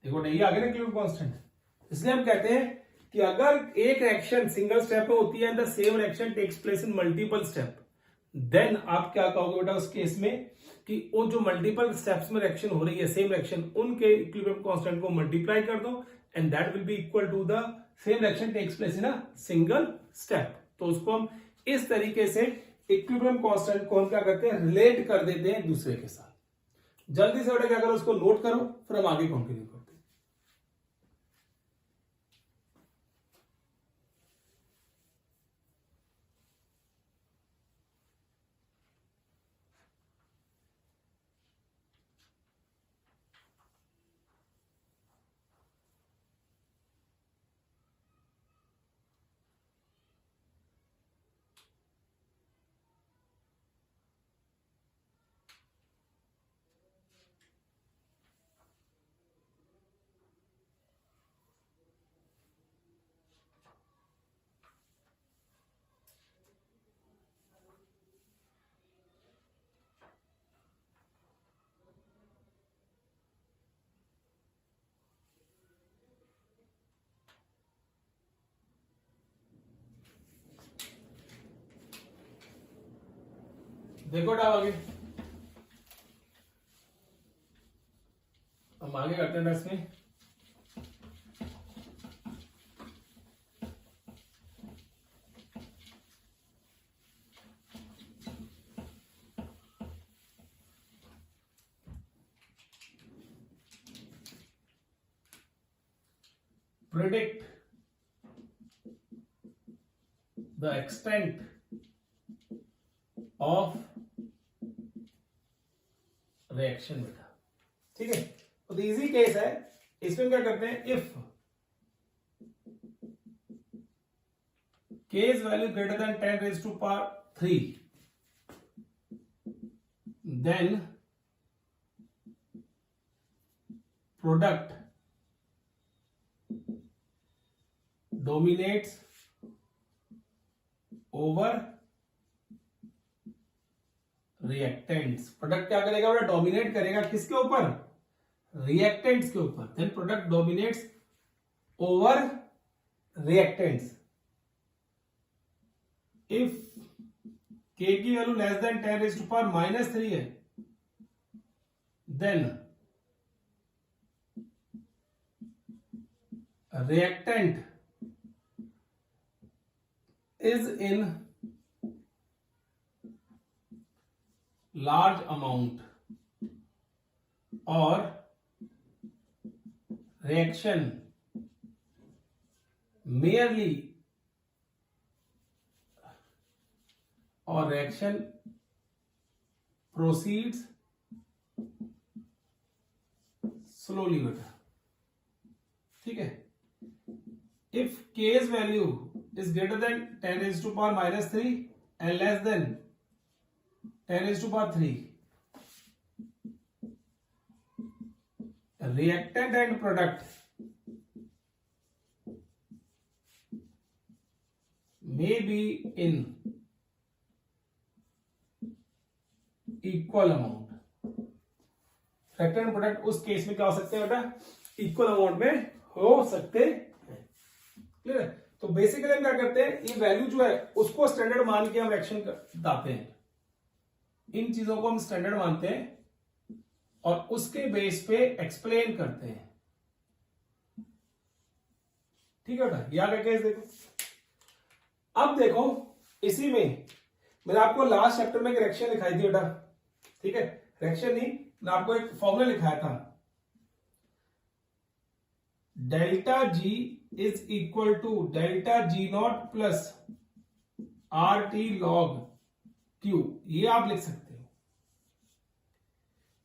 देखो ये आ गया ना इक्विलिब्रियम कांस्टेंट। इसलिए हम कहते हैं कि अगर एक रिएक्शन सिंगल स्टेप में होती है and the same reaction takes place in multiple step, then आप क्या कहोगे बेटा उस केस में कि वो जो मल्टीपल स्टेप्स में रिएक्शन हो रही है सेम रिएक्शन, उनके इक्विलिब्रियम कांस्टेंट को मल्टीप्लाई कर दो and that will be equal to the same reaction takes place in a single step. तो उसको हम इस तरीके से इक्विलिब्रियम कांस्टेंट को हम क्या करते हैं, रिलेट कर देते हैं एक दूसरे के साथ। जल्दी से बेटा क्या करो, उसको नोट करो, फिर हम आगे कंटिन्यू करते हैं। देखो डाव आगे, हम आगे करते हैं इसमें। Predict the extent of reaction बेटा, ठीक है। तो इजी केस है, इसमें क्या करते हैं, if k is value greater than 10 raised to power 3, then product dominates over reactants. Product क्या करेगा बेटा, डोमिनेट करेगा किसके ऊपर, रिएक्टेंट्स के ऊपर। Then product dominates over reactants if k की value less than 10 raise to power -3 है, then reactant is in large amount or reaction merely proceeds slowly बेटा, ठीक है। if k's value is greater than 10 raised to power -3 and less than 10 raised to power 3, reactant and product may be in equal amount। Reactant and product उस case में क्या हो सकते हैं बेटा, इक्वल अमाउंट में हो सकते हैं। क्लियर है। तो बेसिकली हम क्या करते हैं, ये वैल्यू जो है उसको स्टैंडर्ड मान के हम रिएक्शन बताते हैं। इन चीजों को हम स्टैंडर्ड मानते हैं और उसके बेस पे एक्सप्लेन करते हैं। ठीक है बेटा, ये आगे केस देखो। अब देखो इसी में मैंने आपको लास्ट चैप्टर में एक रिएक्शन लिखाई थी बेटा, ठीक है, रिएक्शन नहीं, मैं आपको एक फॉर्मूला लिखाया था, delta G is equal to delta G not plus R T log Q, ये आप लिख सकते हो।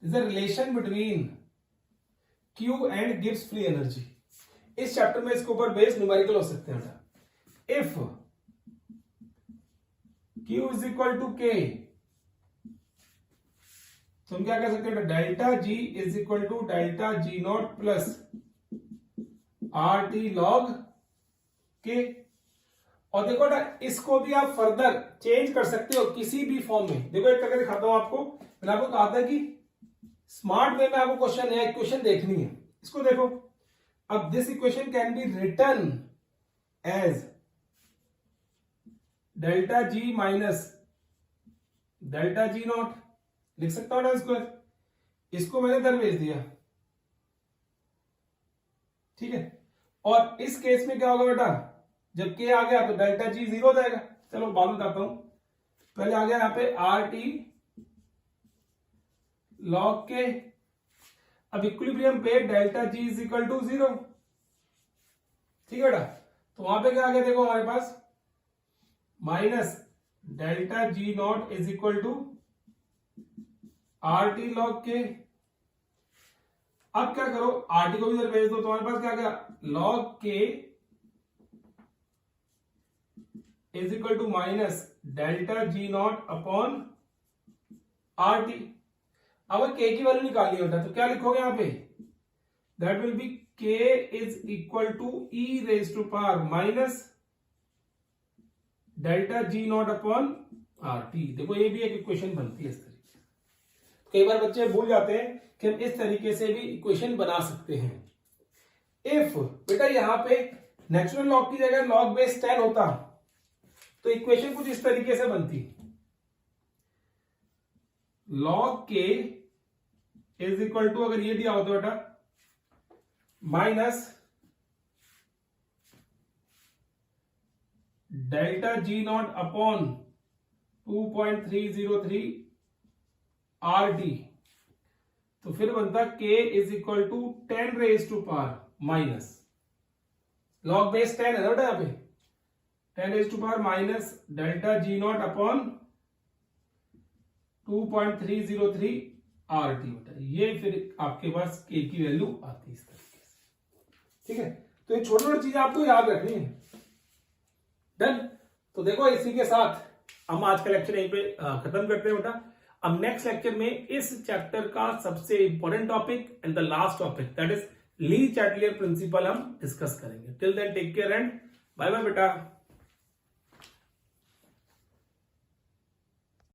Is the relation between Q and Gibbs free energy. इस चैप्टर में इसके ऊपर बेस्ड न्यूमेरिकल हो सकते हैं। If Q is equal to K, तो हम क्या कह सकते हैं, delta G is equal to delta G not plus R T log K. और देखो ना, इसको भी आप फर्दर चेंज कर सकते हो किसी भी फॉर्म में। देखो एक करके दिखाता हूं आपको। मैंने आपको कहा था कि स्मार्ट वे में आपको क्वेश्चन है, इक्वेशन देखनी है। इसको देखो, अब this equation can be written as delta G minus delta G not, लिख सकता हूं ना इसको। इसको मैंने इधर भेज दिया, ठीक है। और इस केस में क्या होगा बेटा, जब के आ गया तो डेल्टा जी 0 हो जाएगा। चलो बाद में बताता हूं, पहले आ गया यहां पे आर टी लॉग के। अब इक्विलिब्रियम पे delta G is equal to 0, ठीक है बेटा। तो वहां पे क्या आ गया, देखो हमारे पास minus delta G not is equal to R T log K. अब क्या करो, आर टी को भी इधर भेज दो, तो हमारे पास क्या गया, log K is equal to minus delta G not upon R T. अब के की वैल्यू निकालनी होता है, तो क्या लिखोगे यहां पे, that will be K is equal to e raise to power minus delta G not upon R T. देखो ये भी एक इक्वेशन बनती है इस तरीके से। कई बार बच्चे भूल जाते हैं कि हम इस तरीके से भी इक्वेशन बना सकते हैं। इफ बेटा यहां पे नेचुरल लॉग की जगह लॉग बेस 10 होता तो इक्वेशन कुछ इस तरीके से बनती, log K is equal to, अगर ये दिया होता बेटा, minus delta G not upon 2.303 R D, तो फिर बनता K is equal to 10 raise to power minus, log base 10 है ना बेटा, यहां पे 10 raise to power minus delta G not upon 2.303 R T बेटा। ये फिर आपके पास के की वैल्यू आती है इस तरीके से, ठीक है। तो ये छोटी छोटी चीजें आपको याद रखनी है। डन। तो देखो इसी के साथ हम आज का लेक्चर यहीं पे खत्म करते हैं बेटा। अब नेक्स्ट लेक्चर में इस चैप्टर का सबसे important topic and the last topic, that is Le Chatelier principle हम डिस्कस करेंगे। Till then take care and bye bye बेटा।